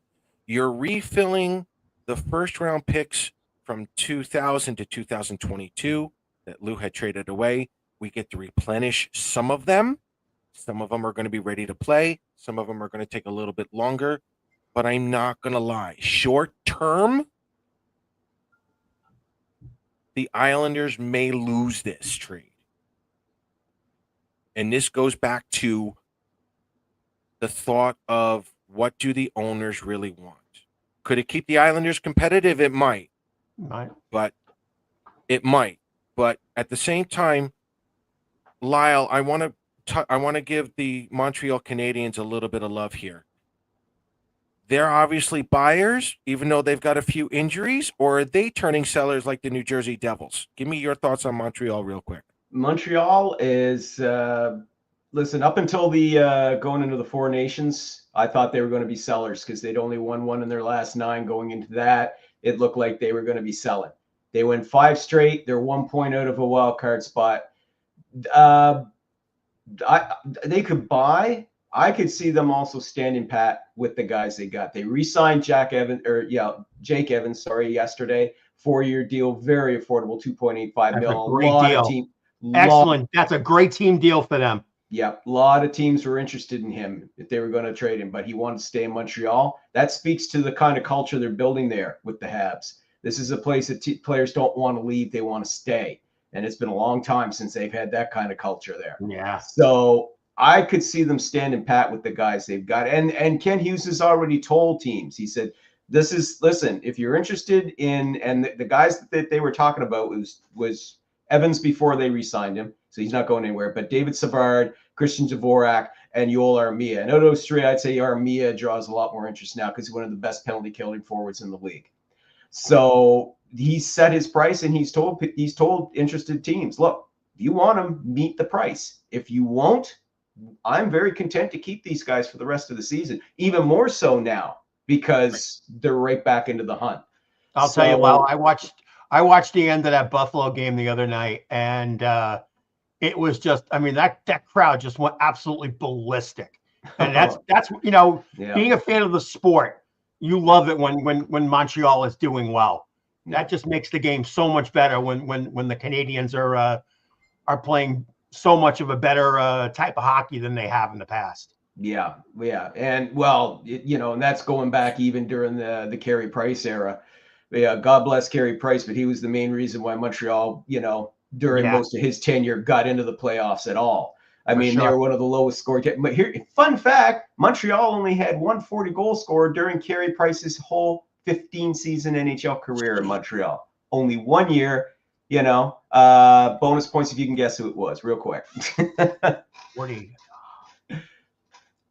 You're refilling the first round picks from 2000 to 2022 that Lou had traded away. We get to replenish some of them. Some of them are going to be ready to play. Some of them are going to take a little bit longer. But I'm not going to lie. Short term, the Islanders may lose this trade. And this goes back to the thought of what do the owners really want? Could it keep the Islanders competitive? It might. Right. But it might. But at the same time, Lyle, I want to give the Montreal Canadiens a little bit of love here. They're obviously buyers, even though they've got a few injuries, or are they turning sellers like the New Jersey Devils? Give me your thoughts on Montreal real quick. Montreal is listen, up until the going into the Four Nations, I thought they were going to be sellers because they'd only won one in their last 9. Going into that, it looked like they were going to be selling. They went 5 straight. They're 1 point out of a wild card spot. They could buy. I could see them also standing pat with the guys they got. They re-signed Jake Evans, yesterday. 4-year deal, very affordable, 2.85 That's mil. a great deal. Excellent. That's a great team deal for them. Yep. A lot of teams were interested in him if they were going to trade him, but he wanted to stay in Montreal. That speaks to the kind of culture they're building there with the Habs. This is a place that players don't want to leave. They want to stay. And it's been a long time since they've had that kind of culture there. Yeah. So I could see them standing pat with the guys they've got. And Ken Hughes has already told teams, he said, listen, if you're interested in, and the guys that they were talking about was Evans before they re-signed him, so he's not going anywhere, but David Savard, Christian Dvorak, and Yoel Armia. And out of those 3, I'd say Armia draws a lot more interest now because he's one of the best penalty killing forwards in the league. So he's set his price, and he's told interested teams, look, if you want them, meet the price. If you won't, I'm very content to keep these guys for the rest of the season, even more so now because they're right back into the hunt. I'll tell you, Lyle, I watched the end of that Buffalo game the other night, and it was just, I mean, that crowd just went absolutely ballistic. And that's being a fan of the sport, you love it when Montreal is doing well. That just makes the game so much better when the Canadians are playing so much of a better type of hockey than they have in the past. Yeah. And well, and that's going back even during the Carey Price era. Yeah, God bless Carey Price, but he was the main reason why Montreal, during most of his tenure got into the playoffs at all. I mean, they sure. were one of the lowest scored. But here, fun fact: Montreal only had one 40 goal scorer during Carey Price's whole 15-season NHL career in Montreal. Only 1 year. You know, bonus points if you can guess who it was, real quick. 40.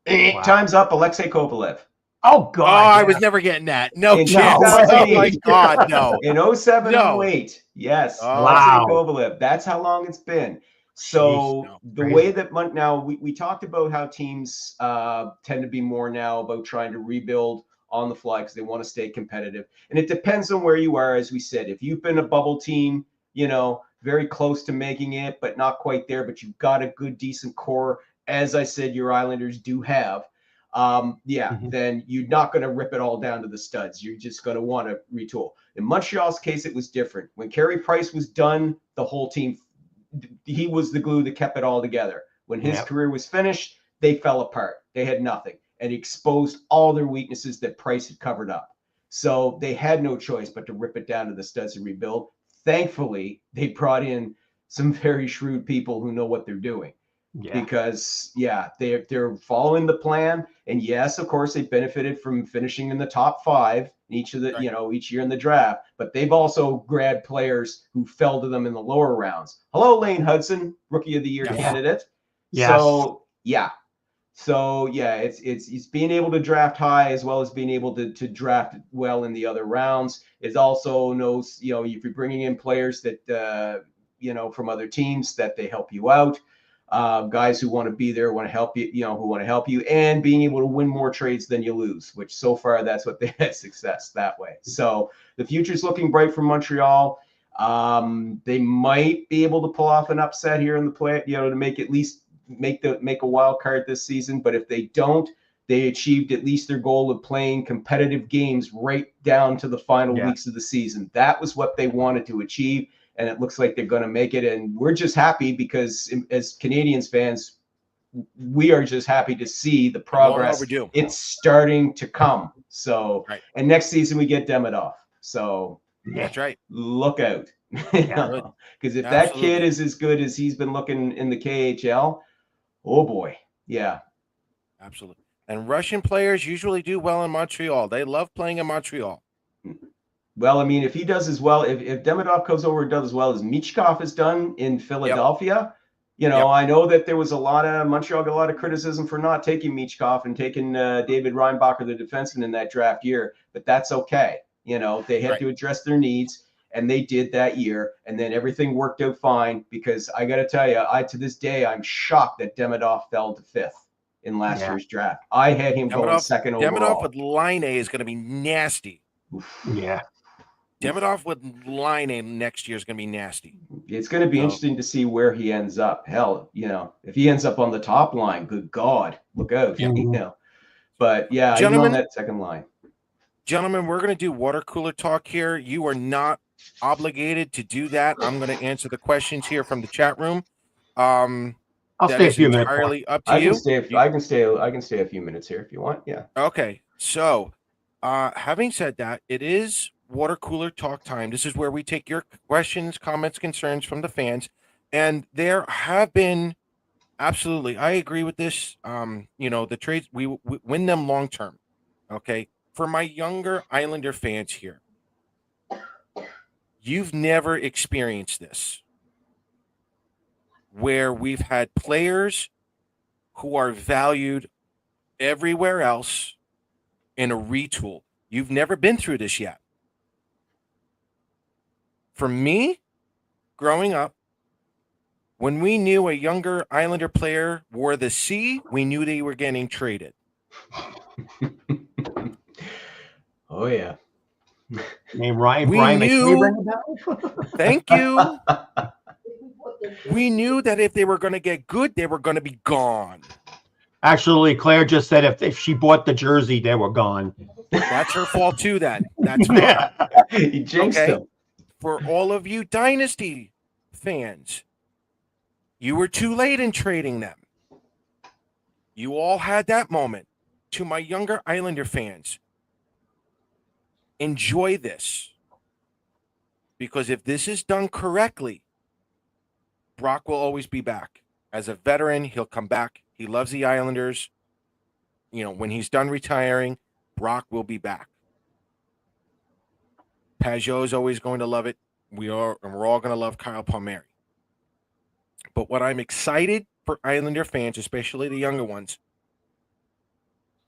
Wow. Time's up. Alexei Kovalev. Oh Oh, God! I yeah. was never getting that. No In chance. Oh 2008. my God, no. In 07 No. and 08. Yes. Oh. Alexei Wow. Kovalev. That's how long it's been. So no. the way that now we talked about how teams tend to be more now about trying to rebuild on the fly because they want to stay competitive. And it depends on where you are, as we said. If you've been a bubble team, you know, very close to making it, but not quite there, but you've got a good, decent core, as I said, your Islanders do have. Then you're not going to rip it all down to the studs. You're just going to want to retool. In Montreal's case, it was different. When Carey Price was done, the whole team, he was the glue that kept it all together. When his career was finished, they fell apart. They had nothing and exposed all their weaknesses that Price had covered up. So they had no choice but to rip it down to the studs and rebuild. Thankfully, they brought in some very shrewd people who know what they're doing. Because they're following the plan, and yes, of course, they benefited from finishing in the top 5 each of the each year in the draft. But they've also grabbed players who fell to them in the lower rounds. Hello, Lane Hudson, Rookie of the Year candidate. Yes. So it's being able to draft high as well as being able to draft well in the other rounds. It also knows if you're bringing in players that from other teams that they help you out. Guys who want to be there, want to help you, who want to help you, and being able to win more trades than you lose, which so far that's what they had success that way. So the future's looking bright for Montreal. They might be able to pull off an upset here in the play, to make at least make a wild card this season. But if they don't, they achieved at least their goal of playing competitive games right down to the final weeks of the season. That was what they wanted to achieve. And it looks like they're going to make it. And we're just happy because as Canadians fans, we are just happy to see the progress. It's starting to come. So, and next season we get Demidov. So that's right. Look out. Because if that kid is as good as he's been looking in the KHL, oh boy. Yeah. Absolutely. And Russian players usually do well in Montreal. They love playing in Montreal. Well, I mean, if he does as well, if Demidov comes over and does as well as Michkov has done in Philadelphia, I know that there was Montreal got a lot of criticism for not taking Michkov and taking David Reinbacher, the defenseman, in that draft year, but that's okay. They had to address their needs, and they did that year, and then everything worked out fine because I got to tell you, to this day, I'm shocked that Demidov fell to 5th in last year's draft. I had him going 2nd overall. Demidov with Line A is going to be nasty. Yeah. Demidov with Line A next year is going to be nasty. It's going to be interesting to see where he ends up. Hell, if he ends up on the top line, good God, look out. But yeah, even on that second line. Gentlemen, we're going to do water cooler talk here. You are not obligated to do that. I'm going to answer the questions here from the chat room. I'll stay a few minutes. Entirely up to you. I can stay a few minutes here if you want. Yeah. Okay. So, having said that, it is water cooler talk time. This is where we take your questions, comments, concerns from the fans, and there have been absolutely. I agree with this. The trades we win them long term. Okay, for my younger Islander fans here, you've never experienced this, where we've had players who are valued everywhere else in a retool. You've never been through this yet. For me, growing up, when we knew a younger Islander player wore the C, we knew they were getting traded. Oh, yeah. Name Ryan. We Brian knew. Thank you. We knew that if they were going to get good, they were going to be gone. Actually, Claire just said if she bought the jersey, they were gone. That's her fault too. That's fine. You jinxed them. For all of you Dynasty fans, you were too late in trading them. You all had that moment. To my younger Islander fans, enjoy this. Because if this is done correctly, Brock will always be back. As a veteran, he'll come back. He loves the Islanders. You know, when he's done retiring, Brock will be back. Pageau is always going to love it. We're all going to love Kyle Palmieri. But what I'm excited for Islander fans, especially the younger ones,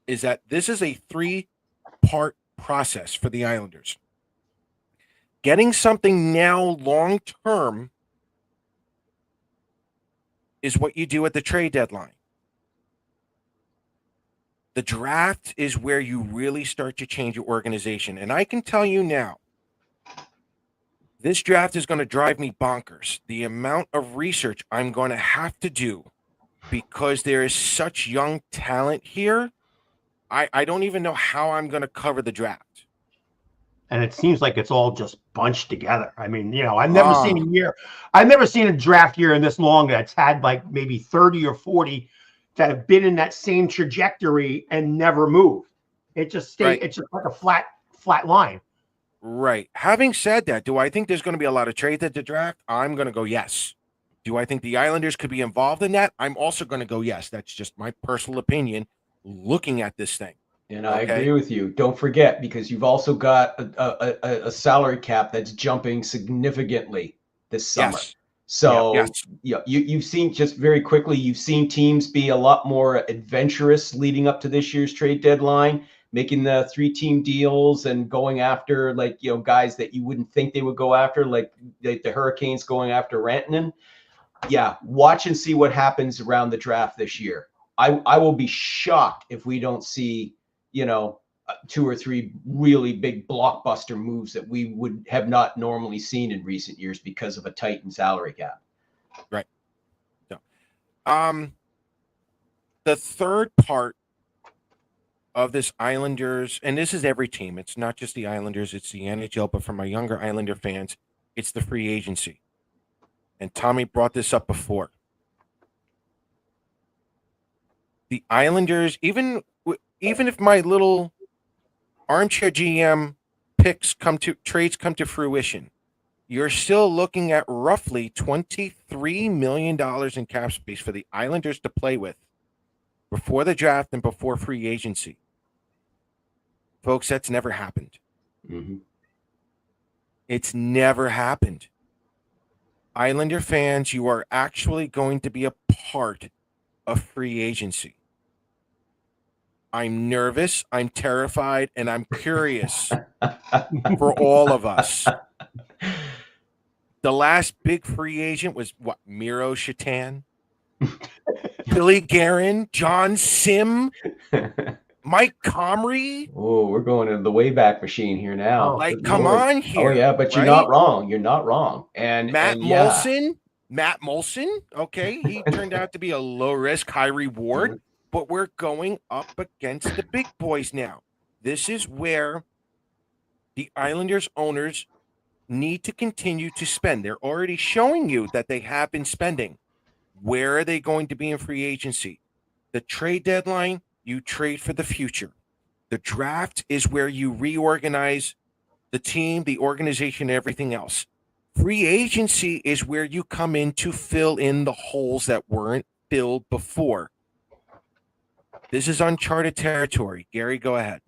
is that this is a 3-part process for the Islanders. Getting something now long-term is what you do at the trade deadline. The draft is where you really start to change your organization. And I can tell you now, this draft is going to drive me bonkers. The amount of research I'm going to have to do because there is such young talent here. I don't even know how I'm going to cover the draft. And it seems like it's all just bunched together. I mean, you know, I've never seen a draft year in this long that's had like maybe 30 or 40 that have been in that same trajectory and never moved. It just stayed. Right. It's just like a flat line. Right. Having said that, do I think there's going to be a lot of trades at the draft? I'm going to go yes. Do I think the Islanders could be involved in that? I'm also going to go yes. That's just my personal opinion looking at this thing. And I agree with you. Don't forget, because you've also got a salary cap that's jumping significantly this summer. Yes. So you've seen, just very quickly, you've seen teams be a lot more adventurous leading up to this year's trade deadline, making the 3-team deals and going after, like, you know, guys that you wouldn't think they would go after, like the Hurricanes going after Rantanen. Yeah, watch and see what happens around the draft this year. I will be shocked if we don't see, you know, 2 or 3 really big blockbuster moves that we would have not normally seen in recent years because of a tightened salary cap. Right. So, the third part of this Islanders, and this is every team. It's not just the Islanders, it's the NHL, but for my younger Islander fans, it's the free agency. And Tommy brought this up before. The Islanders, even if my little armchair GM trades come to fruition, you're still looking at roughly $23 million in cap space for the Islanders to play with before the draft and before free agency. Folks, that's never happened. Mm-hmm. It's never happened. Islander fans, you are actually going to be a part of free agency. I'm nervous, I'm terrified, and I'm curious for all of us. The last big free agent was what? Miro Shatan, Billy Guerin, John Sim, Mike Comrie. Oh, we're going into the Wayback Machine here now. Like, Good come Lord. on here. Oh yeah, but you're not wrong. You're not wrong. And Matt Molson. Molson. Okay, he turned out to be a low risk, high reward. But we're going up against the big boys now. This is where the Islanders owners need to continue to spend. They're already showing you that they have been spending. Where are they going to be in free agency? The trade deadline, you trade for the future. The draft is where you reorganize the team, the organization, everything else. Free agency is where you come in to fill in the holes that weren't filled before. This is uncharted territory. Gary, go ahead.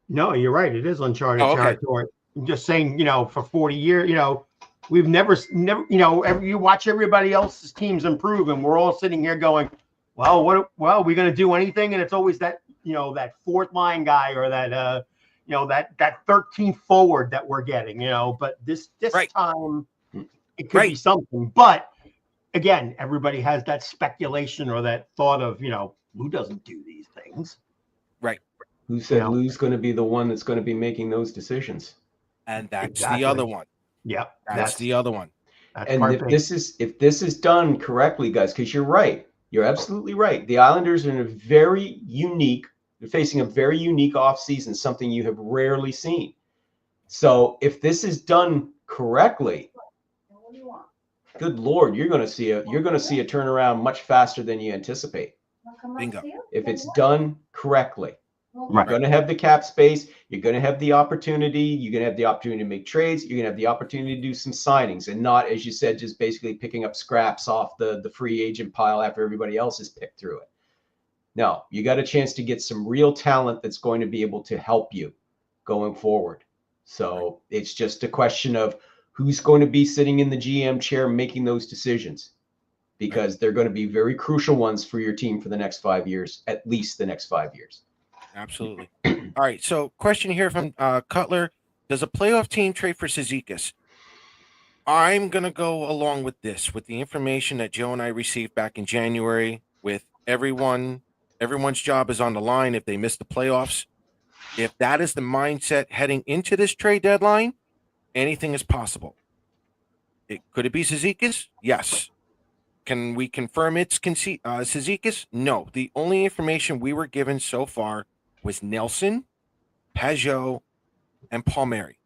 No, you're right. It is uncharted territory. I'm just saying, you know, for 40 years, you know, we've never, you know, you watch everybody else's teams improve, and we're all sitting here going, well, are we going to do anything? And it's always that, you know, that 4th line guy or that, you know, that 13th forward that we're getting, you know. But this time, it could be something. But again, everybody has that speculation or that thought of, you know, Lou doesn't do these things. Right. Who said Lou's going to be the one that's going to be making those decisions? And that's the other one. Yeah. That's the other one. And if this is done correctly, guys, because you're right. You're absolutely right. The Islanders are they're facing a very unique offseason, something you have rarely seen. So if this is done correctly, good Lord, you're going to see a turnaround much faster than you anticipate. Bingo. If it's done correctly. Right. You're going to have the cap space. You're going to have the opportunity. You're going to have the opportunity to make trades. You're going to have the opportunity to do some signings and not, as you said, just basically picking up scraps off the free agent pile after everybody else has picked through it. No, you got a chance to get some real talent that's going to be able to help you going forward. So it's just a question of who's going to be sitting in the GM chair making those decisions, because they're going to be very crucial ones for your team for the next 5 years, at least the next 5 years. Absolutely. All right. So, question here from Cutler: does a playoff team trade for Cizikas? I'm gonna go along with this, with the information that Joe and I received back in January. With everyone's job is on the line if they miss the playoffs. If that is the mindset heading into this trade deadline, anything is possible. Could it be Cizikas? Yes. Can we confirm it's Cizikas? No. The only information we were given so far was Nelson, Pageau, and Palmieri.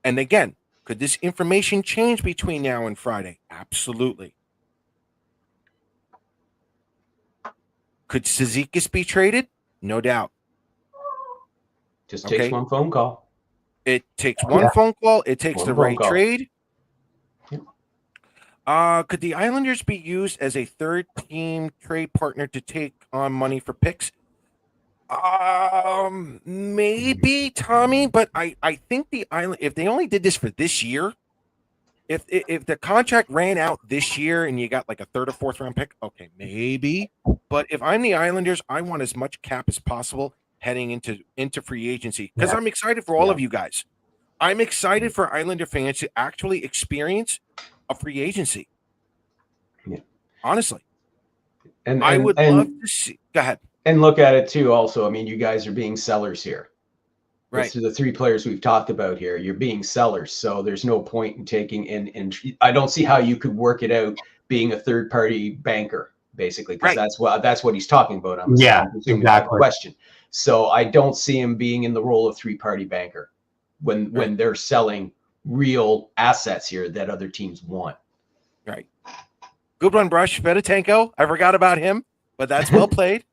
And again, could this information change between now and Friday? Absolutely. Could Cizikas be traded? No doubt. Just takes one phone call. It takes one phone call. It takes the right call. trade. Could the Islanders be used as a third team trade partner to take on money for picks? Maybe, Tommy, but I think the Island, if they only did this for this year, if the contract ran out this year and you got like a third or fourth round pick, okay, maybe. But if I'm the Islanders, I want as much cap as possible heading into free agency, because I'm excited for all of you guys. I'm excited for Islander fans to actually experience a free agency. Yeah. Honestly. And I would love to see. Go ahead. And look at it too. Also, I mean, you guys are being sellers here. Right. So the three players we've talked about here, you're being sellers. So there's no point in taking and I don't see how you could work it out being a third party banker, basically, because that's what he's talking about. I'm assuming that question. So I don't see him being in the role of three party banker when they're selling real assets here that other teams want. Right. Good one, Brush. Fedotenko. I forgot about him, but that's well played.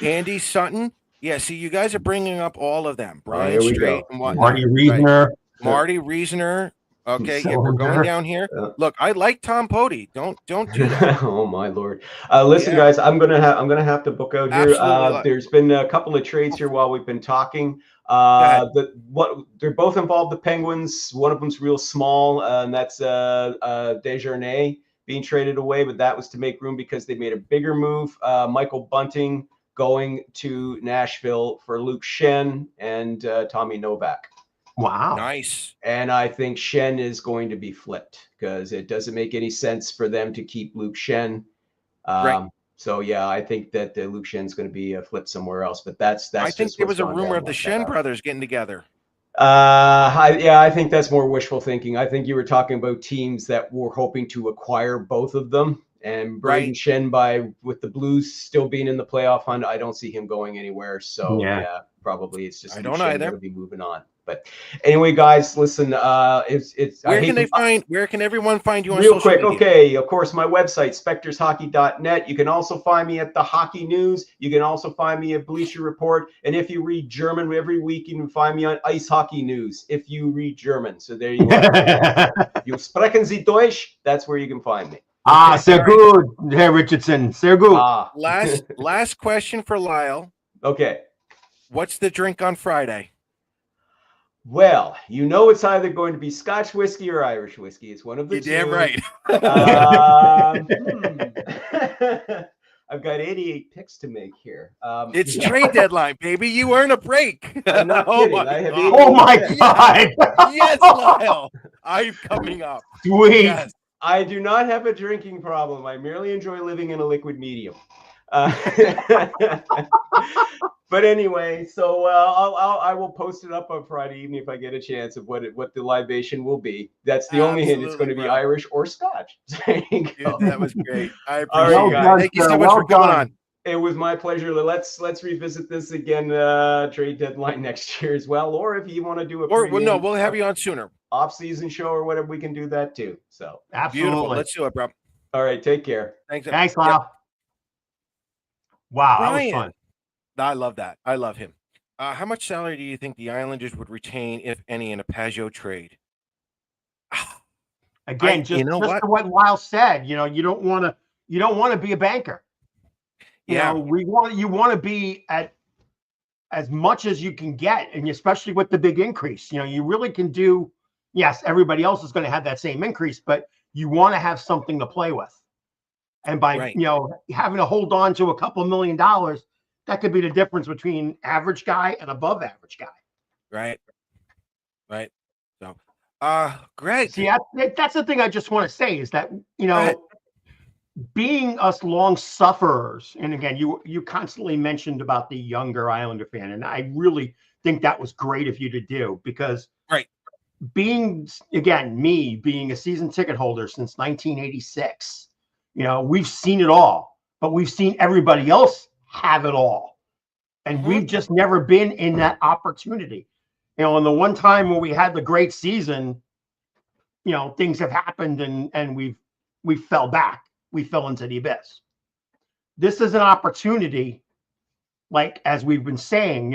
Andy Sutton. Yeah, see, you guys are bringing up all of them. Brian Strait and whatnot. Marty Reasoner. Right. Marty Reasoner. Okay, yeah, we're going down here. Look, I like Tom Pody. Don't do that. Oh my Lord! Listen, guys, I'm gonna have to book out here. There's been a couple of trades here while we've been talking. They're both involved the Penguins. One of them's real small, and that's Desjardins being traded away, but that was to make room because they made a bigger move. Michael Bunting going to Nashville for Luke Schenn and Tommy Novak. Wow. Nice. And I think Schenn is going to be flipped because it doesn't make any sense for them to keep Luke Schenn. So yeah, I think that Luke Schenn's going to be flipped somewhere else. But that's. I think there was a rumor of the Schenn brothers getting together. I think that's more wishful thinking. I think you were talking about teams that were hoping to acquire both of them. And Braden Schenn, with the Blues still being in the playoff hunt, I don't see him going anywhere. So yeah probably it's just I don't either. Going to be moving on. But anyway, guys, listen. Where can everyone find you on real social quick? media? Okay, of course, my website spectorshockey.net. You can also find me at the Hockey News. You can also find me at Bleacher Report. And if you read German every week, you can find me on Ice Hockey News. If you read German, so there you are. You sprechen Sie Deutsch? That's where you can find me. Sehr gut, Herr Richardson. Sehr gut. Last question for Lyle. Okay. What's the drink on Friday? Well, it's either going to be Scotch whiskey or Irish whiskey. It's one of the two. You're damn right. I've got 88 picks to make here. It's trade deadline, baby. You earn a break. I'm not kidding. I have 88 oh my God. Yes, Lyle. I'm coming up. Sweet. Yes. I do not have a drinking problem. I merely enjoy living in a liquid medium. But anyway, so I will post it up on Friday evening if I get a chance of what the libation will be. That's the only hint. It's going to be Irish or Scotch. There you go. Dude, that was great. I it, appreciate it. guys. Thank you so much for coming on. It was my pleasure. Let's revisit this again trade deadline next year as well, or if you want to do it. We'll have you on sooner. Off-season show or whatever, we can do that too. So absolutely, beautiful. Let's do it, bro. All right, take care. Thanks, Lyle. Wow, Brian. that was fun. I love that. I love him. How much salary do you think the Islanders would retain, if any, in a Pageau trade? Again, You know just what? to what Lyle said, you don't want to be a banker. Yeah. You want to be at as much as you can get, and especially with the big increase. You really can do. Yes, everybody else is going to have that same increase, but you want to have something to play with. And by Right. having to hold on to a couple $1 million, that could be the difference between average guy and above average guy. Right. Right. So, Greg. See, that's the thing I just want to say is that Go ahead. being us long sufferers, and again, you constantly mentioned about the younger Islander fan, and I really think that was great of you to do, because Right. being a season ticket holder since 1986, we've seen it all, but we've seen everybody else have it all, and we've just never been in that opportunity. And the one time when we had the great season, things have happened, and we fell back. We fell into the abyss. This is an opportunity, like as we've been saying,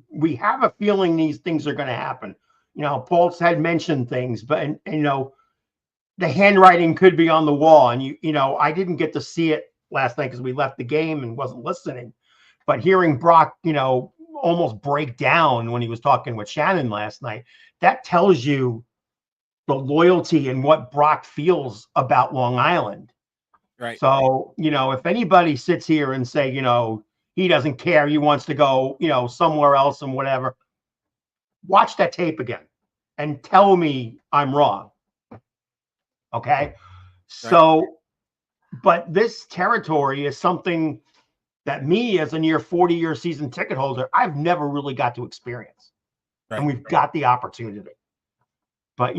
we have a feeling these things are going to happen. Paul had mentioned things, but the handwriting could be on the wall. And I didn't get to see it last night because we left the game and wasn't listening. But hearing Brock, almost break down when he was talking with Shannon last night, that tells you the loyalty and what Brock feels about Long Island. Right. So, if anybody sits here and say, he doesn't care, he wants to go, somewhere else and whatever, watch that tape again and tell me I'm wrong. Okay. So, but this territory is something that me as a near 40-year season ticket holder, I've never really got to experience. Right. And we've got the opportunity. But,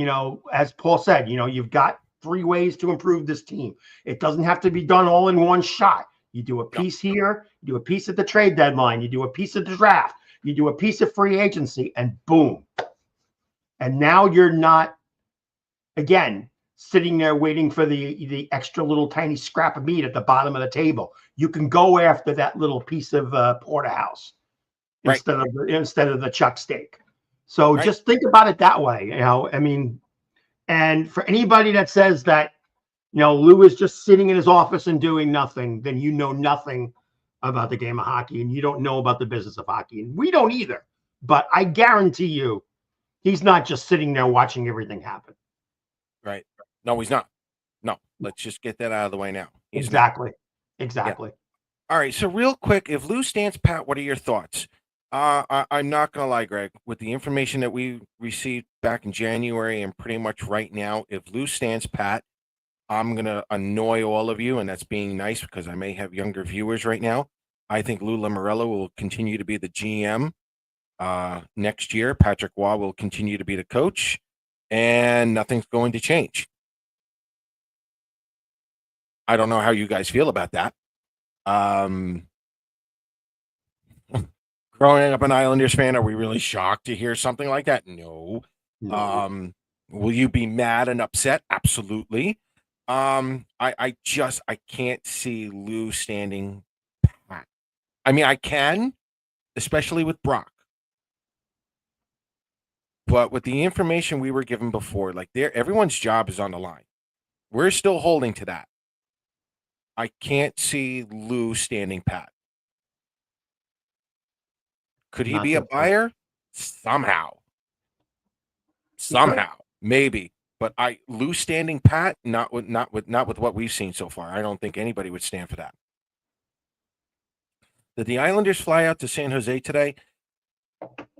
as Paul said, you've got 3 ways to improve this team. It doesn't have to be done all in one shot. You do a piece here, you do a piece at the trade deadline, you do a piece at the draft, you do a piece of free agency, and boom. And now you're not, again, sitting there waiting for the extra little tiny scrap of meat at the bottom of the table. You can go after that little piece of porterhouse instead of the chuck steak. So just think about it that way. And for anybody that says that, Lou is just sitting in his office and doing nothing, then you know nothing about the game of hockey, and you don't know about the business of hockey. And we don't either. But I guarantee you, he's not just sitting there watching everything happen. Right. No, he's not. No, let's just get that out of the way now. Exactly. Yeah. All right. So real quick, if Lou stands pat, what are your thoughts? I'm not going to lie, Greg, with the information that we received back in January and pretty much right now, if Lou stands pat, I'm going to annoy all of you, and that's being nice because I may have younger viewers right now. I think Lou Lamoriello will continue to be the GM next year. Patrick Waugh will continue to be the coach, and nothing's going to change. I don't know how you guys feel about that. Growing up an Islanders fan, are we really shocked to hear something like that? No. Will you be mad and upset? Absolutely. I can't see Lou standing pat. I mean, I can, especially with Brock. But with the information we were given before, everyone's job is on the line. We're still holding to that. I can't see Lou standing pat. Could he be a buyer? Somehow, maybe. But Lou standing pat, not with what we've seen so far. I don't think anybody would stand for that. Did the Islanders fly out to San Jose today?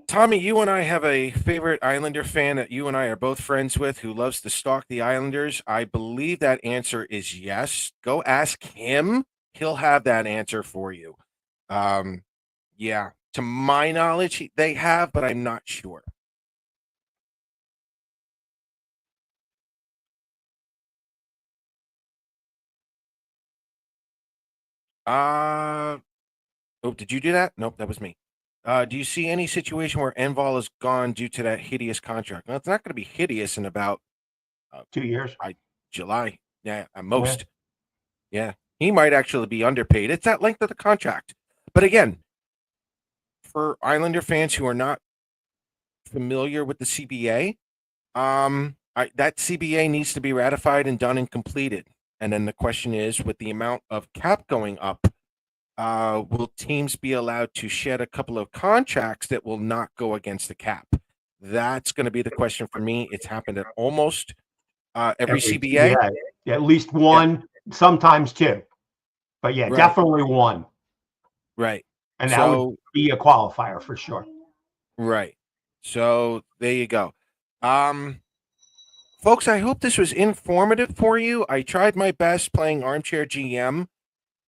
Tommy, you and I have a favorite Islander fan that you and I are both friends with who loves to stalk the Islanders. I believe that answer is yes. Go ask him. He'll have that answer for you. Yeah, to my knowledge, they have, but I'm not sure. Did you do that? Nope, that was me. Do you see any situation where Enval is gone due to that hideous contract? Well, it's not going to be hideous in about 2 years. July. Yeah, at most. Yeah. He might actually be underpaid. It's that length of the contract. But again, for Islander fans who are not familiar with the CBA, that CBA needs to be ratified and done and completed. And then the question is, with the amount of cap going up, will teams be allowed to shed a couple of contracts that will not go against the cap? That's going to be the question for me. It's happened at almost every CBA. Yeah, at least one, sometimes two. But yeah, Right. definitely one. Right. And that would be a qualifier for sure. Right. So there you go. Folks, I hope this was informative for you. I tried my best playing armchair GM.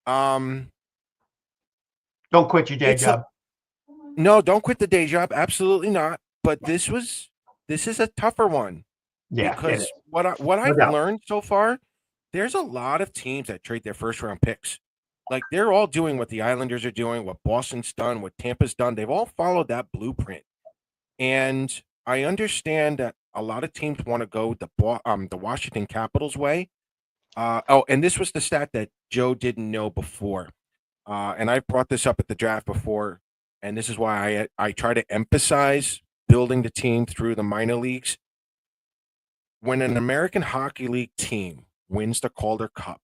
Don't quit your day job. No, don't quit the day job. Absolutely not. But this is a tougher one. Yeah. Because what I've learned so far, there's a lot of teams that trade their first round picks. Like they're all doing what the Islanders are doing, what Boston's done, what Tampa's done. They've all followed that blueprint. And I understand that a lot of teams want to go the Washington Capitals way. And this was the stat that Joe didn't know before. And I brought this up at the draft before, and this is why I try to emphasize building the team through the minor leagues. When an American Hockey League team wins the Calder Cup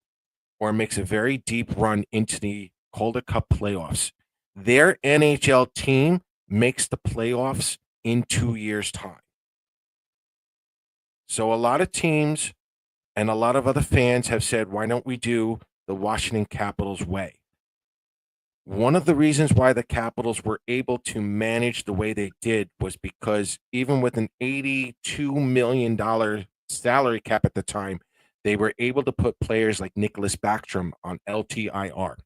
or makes a very deep run into the Calder Cup playoffs, their NHL team makes the playoffs in 2 years' time. So a lot of teams and a lot of other fans have said, why don't we do the Washington Capitals way? One of the reasons why the Capitals were able to manage the way they did was because even with an $82 million salary cap at the time, they were able to put players like Nicholas Backstrom on LTIR,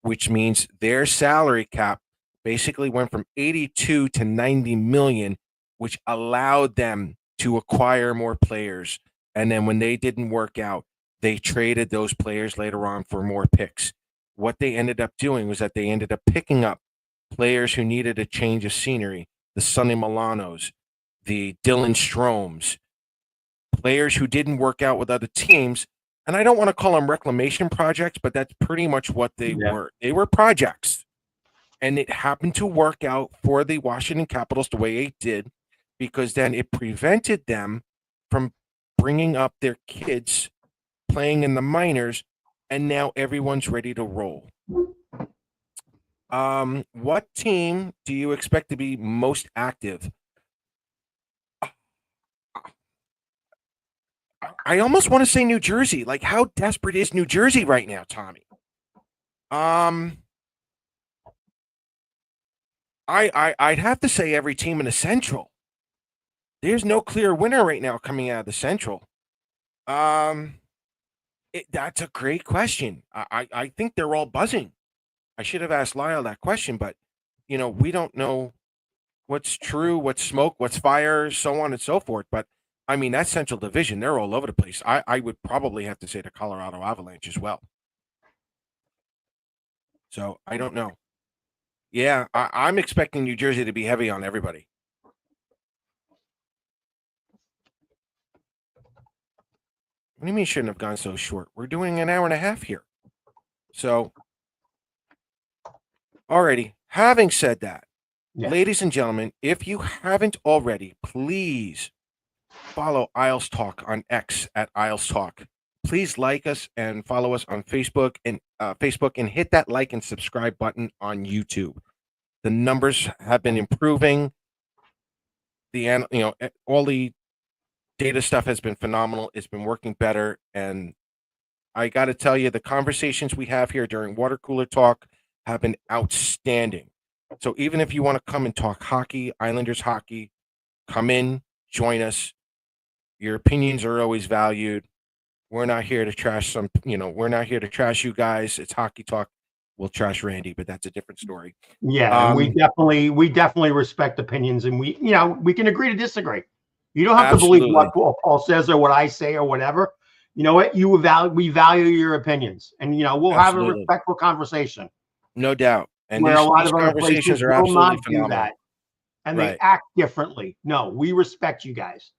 which means their salary cap basically went from 82 to 90 million, which allowed them to acquire more players. And then when they didn't work out, they traded those players later on for more picks. What they ended up doing was that they ended up picking up players who needed a change of scenery, the Sonny Milanos, the Dylan Stromes, players who didn't work out with other teams. And I don't want to call them reclamation projects, but that's pretty much what they were. They were projects. And it happened to work out for the Washington Capitals the way it did, because then it prevented them from bringing up their kids playing in the minors, and now everyone's ready to roll. What team do you expect to be most active? I almost want to say New Jersey. Like, how desperate is New Jersey right now, Tommy? I'd have to say every team in the Central. There's no clear winner right now coming out of the Central. That's a great question. I think they're all buzzing. I should have asked Lyle that question, but we don't know what's true, what's smoke, what's fire, so on and so forth. But I mean, that Central Division, they're all over the place. I would probably have to say the Colorado Avalanche as well. So I don't know. Yeah, I'm expecting New Jersey to be heavy on everybody. What do you mean shouldn't have gone so short? We're doing an hour and a half here. So, alrighty. Having said that, ladies and gentlemen, if you haven't already, please follow Isles Talk on X at Isles Talk. Please like us and follow us on Facebook and hit that like and subscribe button on YouTube. The numbers have been improving. All the data stuff has been phenomenal. It's been working better. And I got to tell you, the conversations we have here during Water Cooler Talk have been outstanding. So even if you want to come and talk hockey, Islanders hockey, come in, join us. Your opinions are always valued. We're not here to trash we're not here to trash you guys. It's hockey talk. We'll trash Randy, but that's a different story. Yeah, and we definitely respect opinions, and we can agree to disagree. You don't have to believe what Paul says or what I say or whatever. You know what? We value your opinions, and we'll have a respectful conversation. No doubt. And where these, a lot these of other conversations places are will absolutely not phenomenal. do that, and they act differently. No, we respect you guys.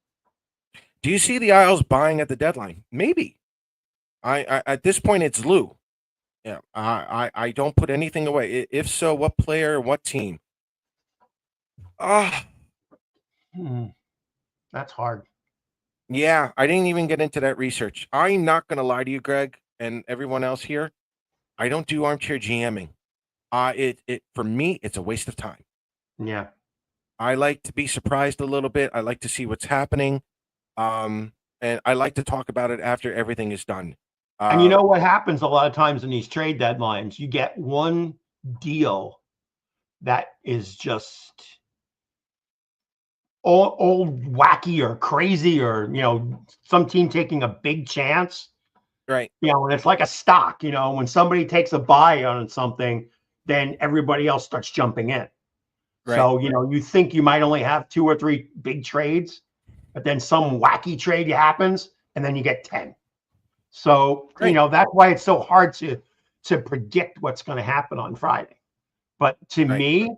Do you see the Isles buying at the deadline? Maybe. I at this point it's Lou. Yeah, I don't put anything away. If so, what player, what team? Ah, That's hard. yeah, I didn't even get into that research. I'm not going to lie to you, Greg, and everyone else here. I don't do armchair GMing. It for me, it's a waste of time. Yeah. I like to be surprised a little bit. I like to see what's happening, and I like to talk about it after everything is done. And you know what happens a lot of times in these trade deadlines? You get one deal that is just all wacky or crazy, or some team taking a big chance. Right. And it's like a stock. When somebody takes a buy on something, then everybody else starts jumping in. Right. So you think you might only have 2 or 3 big trades, but then some wacky trade happens, and then you get 10. So, Right. that's why it's so hard to predict what's going to happen on Friday. But to Right. me,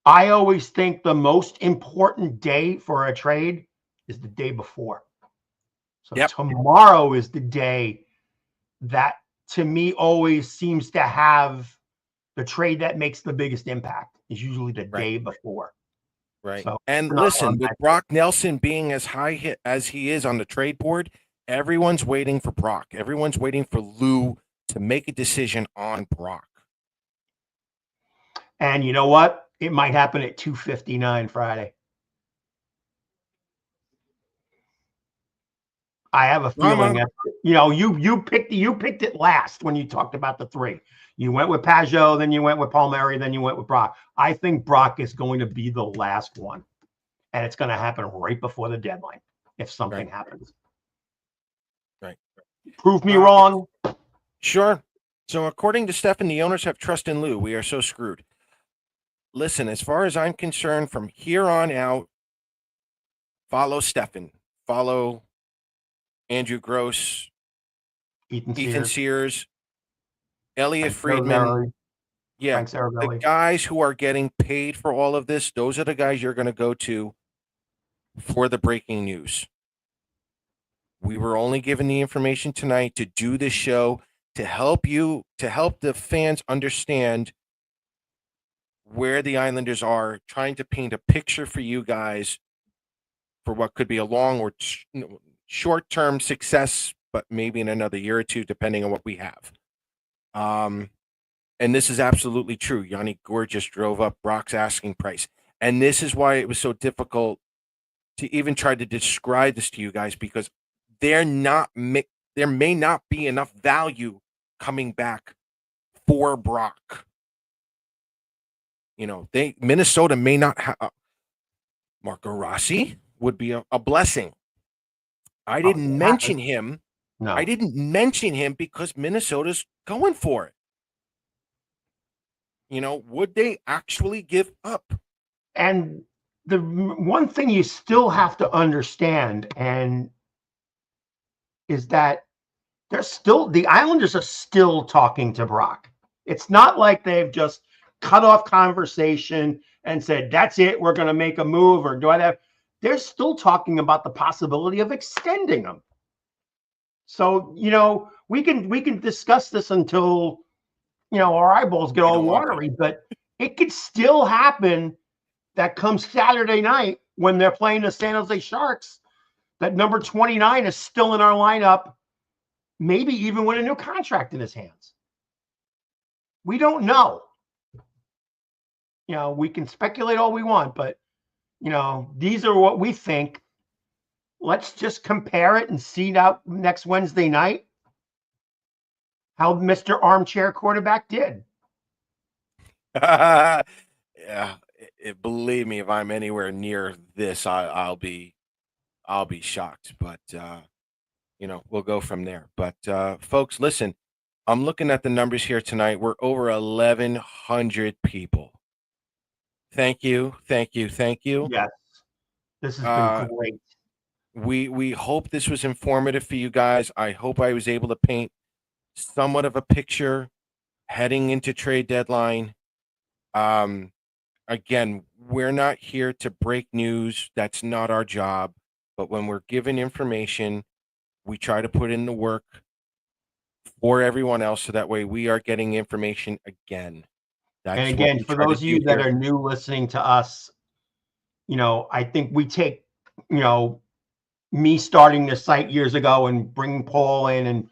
I always think the most important day for a trade is the day before. So Yep. tomorrow is the day that, to me, always seems to have the trade that makes the biggest impact is usually the day before. Right. So, And listen, with Brock Nelson being as high hit as he is on the trade board, everyone's waiting for Brock. Everyone's waiting for Lou to make a decision on Brock. And you know what? It might happen at 2:59 Friday. I have a feeling that you picked it last when you talked about the 3. You went with Pageau, then you went with Palmieri, then you went with Brock. I think Brock is going to be the last one, and it's going to happen right before the deadline if something happens. Right. Prove me wrong. Sure. So according to Stefan, the owners have trust in Lou. We are so screwed. Listen, as far as I'm concerned, from here on out, follow Stefan, follow Andrew Gross, Ethan Sears, Elliot Friedman. Yeah, the guys who are getting paid for all of this, those are the guys you're going to go to for the breaking news. We were only given the information tonight to do this show to help the fans understand where the Islanders are, trying to paint a picture for you guys for what could be a long or short-term success, but maybe in another year or two, depending on what we have. And this is absolutely true. Yanni Gourde just drove up Brock's asking price. And this is why it was so difficult to even try to describe this to you guys, because there may not be enough value coming back for Brock. Minnesota may not have Marco Rossi would be a blessing. I didn't mention him. No. I didn't mention him because Minnesota's going for it. Would they actually give up? And the one thing you still have to understand is that the Islanders are still talking to Brock. It's not like they've just cut off conversation and said, that's it, we're going to make a move, or they're still talking about the possibility of extending them. So, we can discuss this until, our eyeballs get all watery, but it could still happen that comes Saturday night when they're playing the San Jose Sharks, that number 29 is still in our lineup, maybe even with a new contract in his hands. We don't know. We can speculate all we want, but, these are what we think. Let's just compare it and see out next Wednesday night how Mr. Armchair Quarterback did. Yeah, believe me, if I'm anywhere near this, I'll be shocked. But we'll go from there. But folks, listen, I'm looking at the numbers here tonight. We're over 1,100 people. Thank you. Yes, this has been great. We hope this was informative for you guys. I hope I was able to paint somewhat of a picture heading into trade deadline. Again, we're not here to break news. That's not our job. But when we're given information, we try to put in the work for everyone else, so that way we are getting information again. That's And what again, we for try to those of you do that here. are new listening to us, I think we take, me starting this site years ago and bringing Paul in and,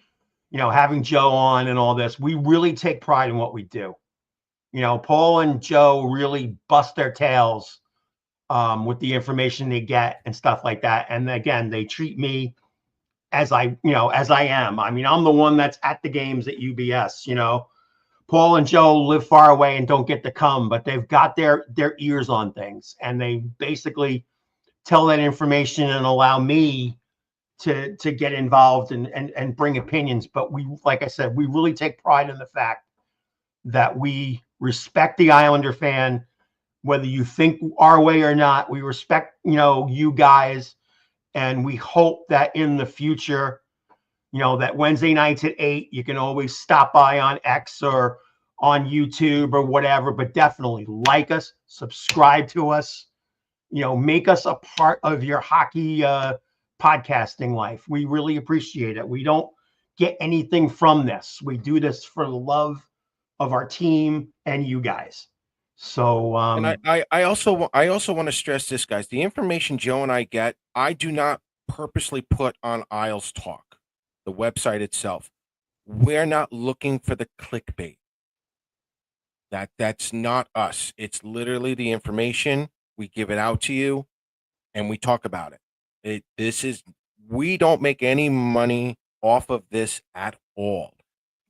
having Joe on and all this, we really take pride in what we do. Paul and Joe really bust their tails with the information they get and stuff like that. And again, they treat me as I am. I mean, I'm the one that's at the games at UBS, Paul and Joe live far away and don't get to come, but they've got their ears on things, and they basically tell that information and allow me to get involved and bring opinions. But we, like I said, we really take pride in the fact that we respect the Islander fan, whether you think our way or not. We respect, you guys, and we hope that in the future, that Wednesday nights at 8, you can always stop by on X or on YouTube or whatever, but definitely like us, subscribe to us, make us a part of your hockey podcasting life. We really appreciate it. We don't get anything from this. We do this for the love of our team and you guys. So, And I also want to stress this, guys. The information Joe and I get, I do not purposely put on Isles Talk, the website itself. We're not looking for the clickbait. That's not us. It's literally the information. We give it out to you and we talk about it. We don't make any money off of this at all.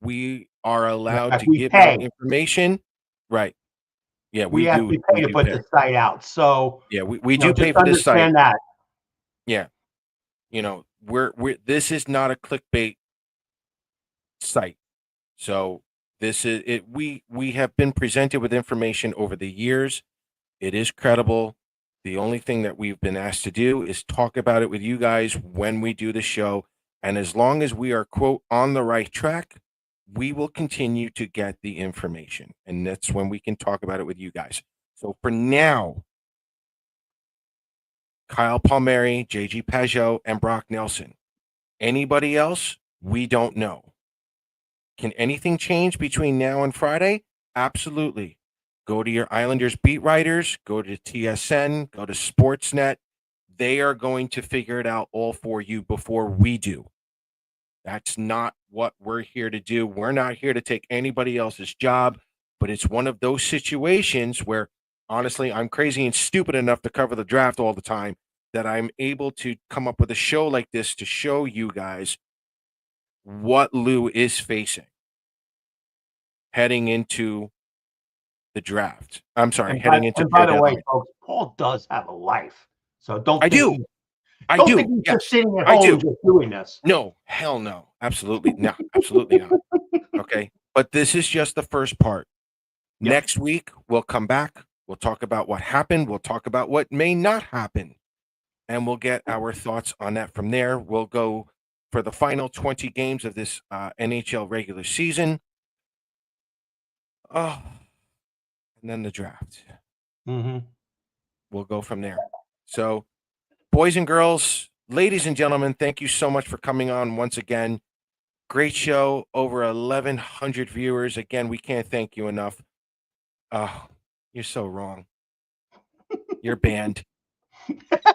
We are allowed to we give pay. out information. Right. Yeah, we do. actually pay to put the site out. So yeah, we do pay just for this site. understand that. Yeah. We're this is not a clickbait site. So this is it. We have been presented with information over the years. It is credible. The only thing that we've been asked to do is talk about it with you guys when we do the show. And as long as we are, quote, on the right track, we will continue to get the information. And that's when we can talk about it with you guys. So for now, Kyle Palmieri, JG Pageau, and Brock Nelson. Anybody else? We don't know. Can anything change between now and Friday? Absolutely. Go to your Islanders beat writers, go to TSN, go to Sportsnet. They are going to figure it out all for you before we do. That's not what we're here to do. We're not here to take anybody else's job, but it's one of those situations where, honestly, I'm crazy and stupid enough to cover the draft all the time that I'm able to come up with a show like this to show you guys what Lou is facing heading into the draft. I'm sorry, heading into by the way, deadline. folks, Paul does have a life. So don't I think do. Think he's Yes, just sitting at I home do. just doing this. No, hell no. Absolutely not. Absolutely not. Okay. But this is just the first part. Yep. Next week, we'll come back. We'll talk about what happened. We'll talk about what may not happen. And we'll get our thoughts on that from there. We'll go for the final 20 games of this NHL regular season. Oh, and then the draft. Mm-hmm. We'll go from there. So, boys and girls, ladies and gentlemen, thank you so much for coming on once again. Great show, over 1,100 viewers. Again, we can't thank you enough. Oh, you're so wrong. You're banned.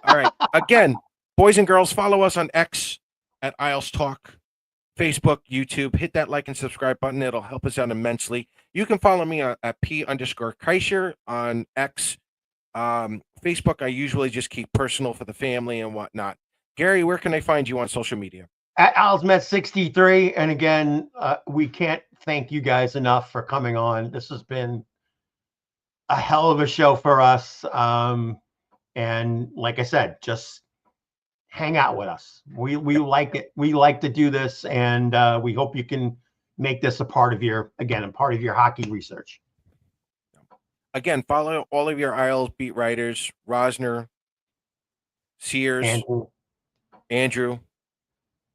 All right. Again, boys and girls, follow us on X at Isles Talk, Facebook, YouTube. Hit that like and subscribe button. It'll help us out immensely. You can follow me at P_Kreischer on X. Facebook, I usually just keep personal for the family and whatnot. Gary, where can I find you on social media? At AlsMet63. And again, we can't thank you guys enough for coming on. This has been a hell of a show for us. And like I said, just hang out with us. We like it. We like to do this, and we hope you can make this a part of your hockey research. Again, follow all of your Isles beat writers, Rosner, Sears, Andrew.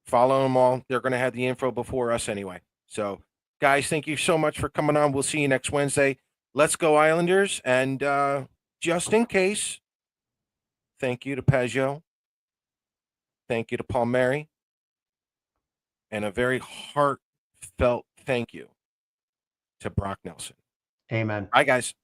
Follow them all. They're going to have the info before us anyway. So, guys, thank you so much for coming on. We'll see you next Wednesday. Let's go Islanders. And just in case, thank you to Pageau. Thank you to Palmieri. And a very heartfelt thank you to Brock Nelson. Amen. Bye, guys.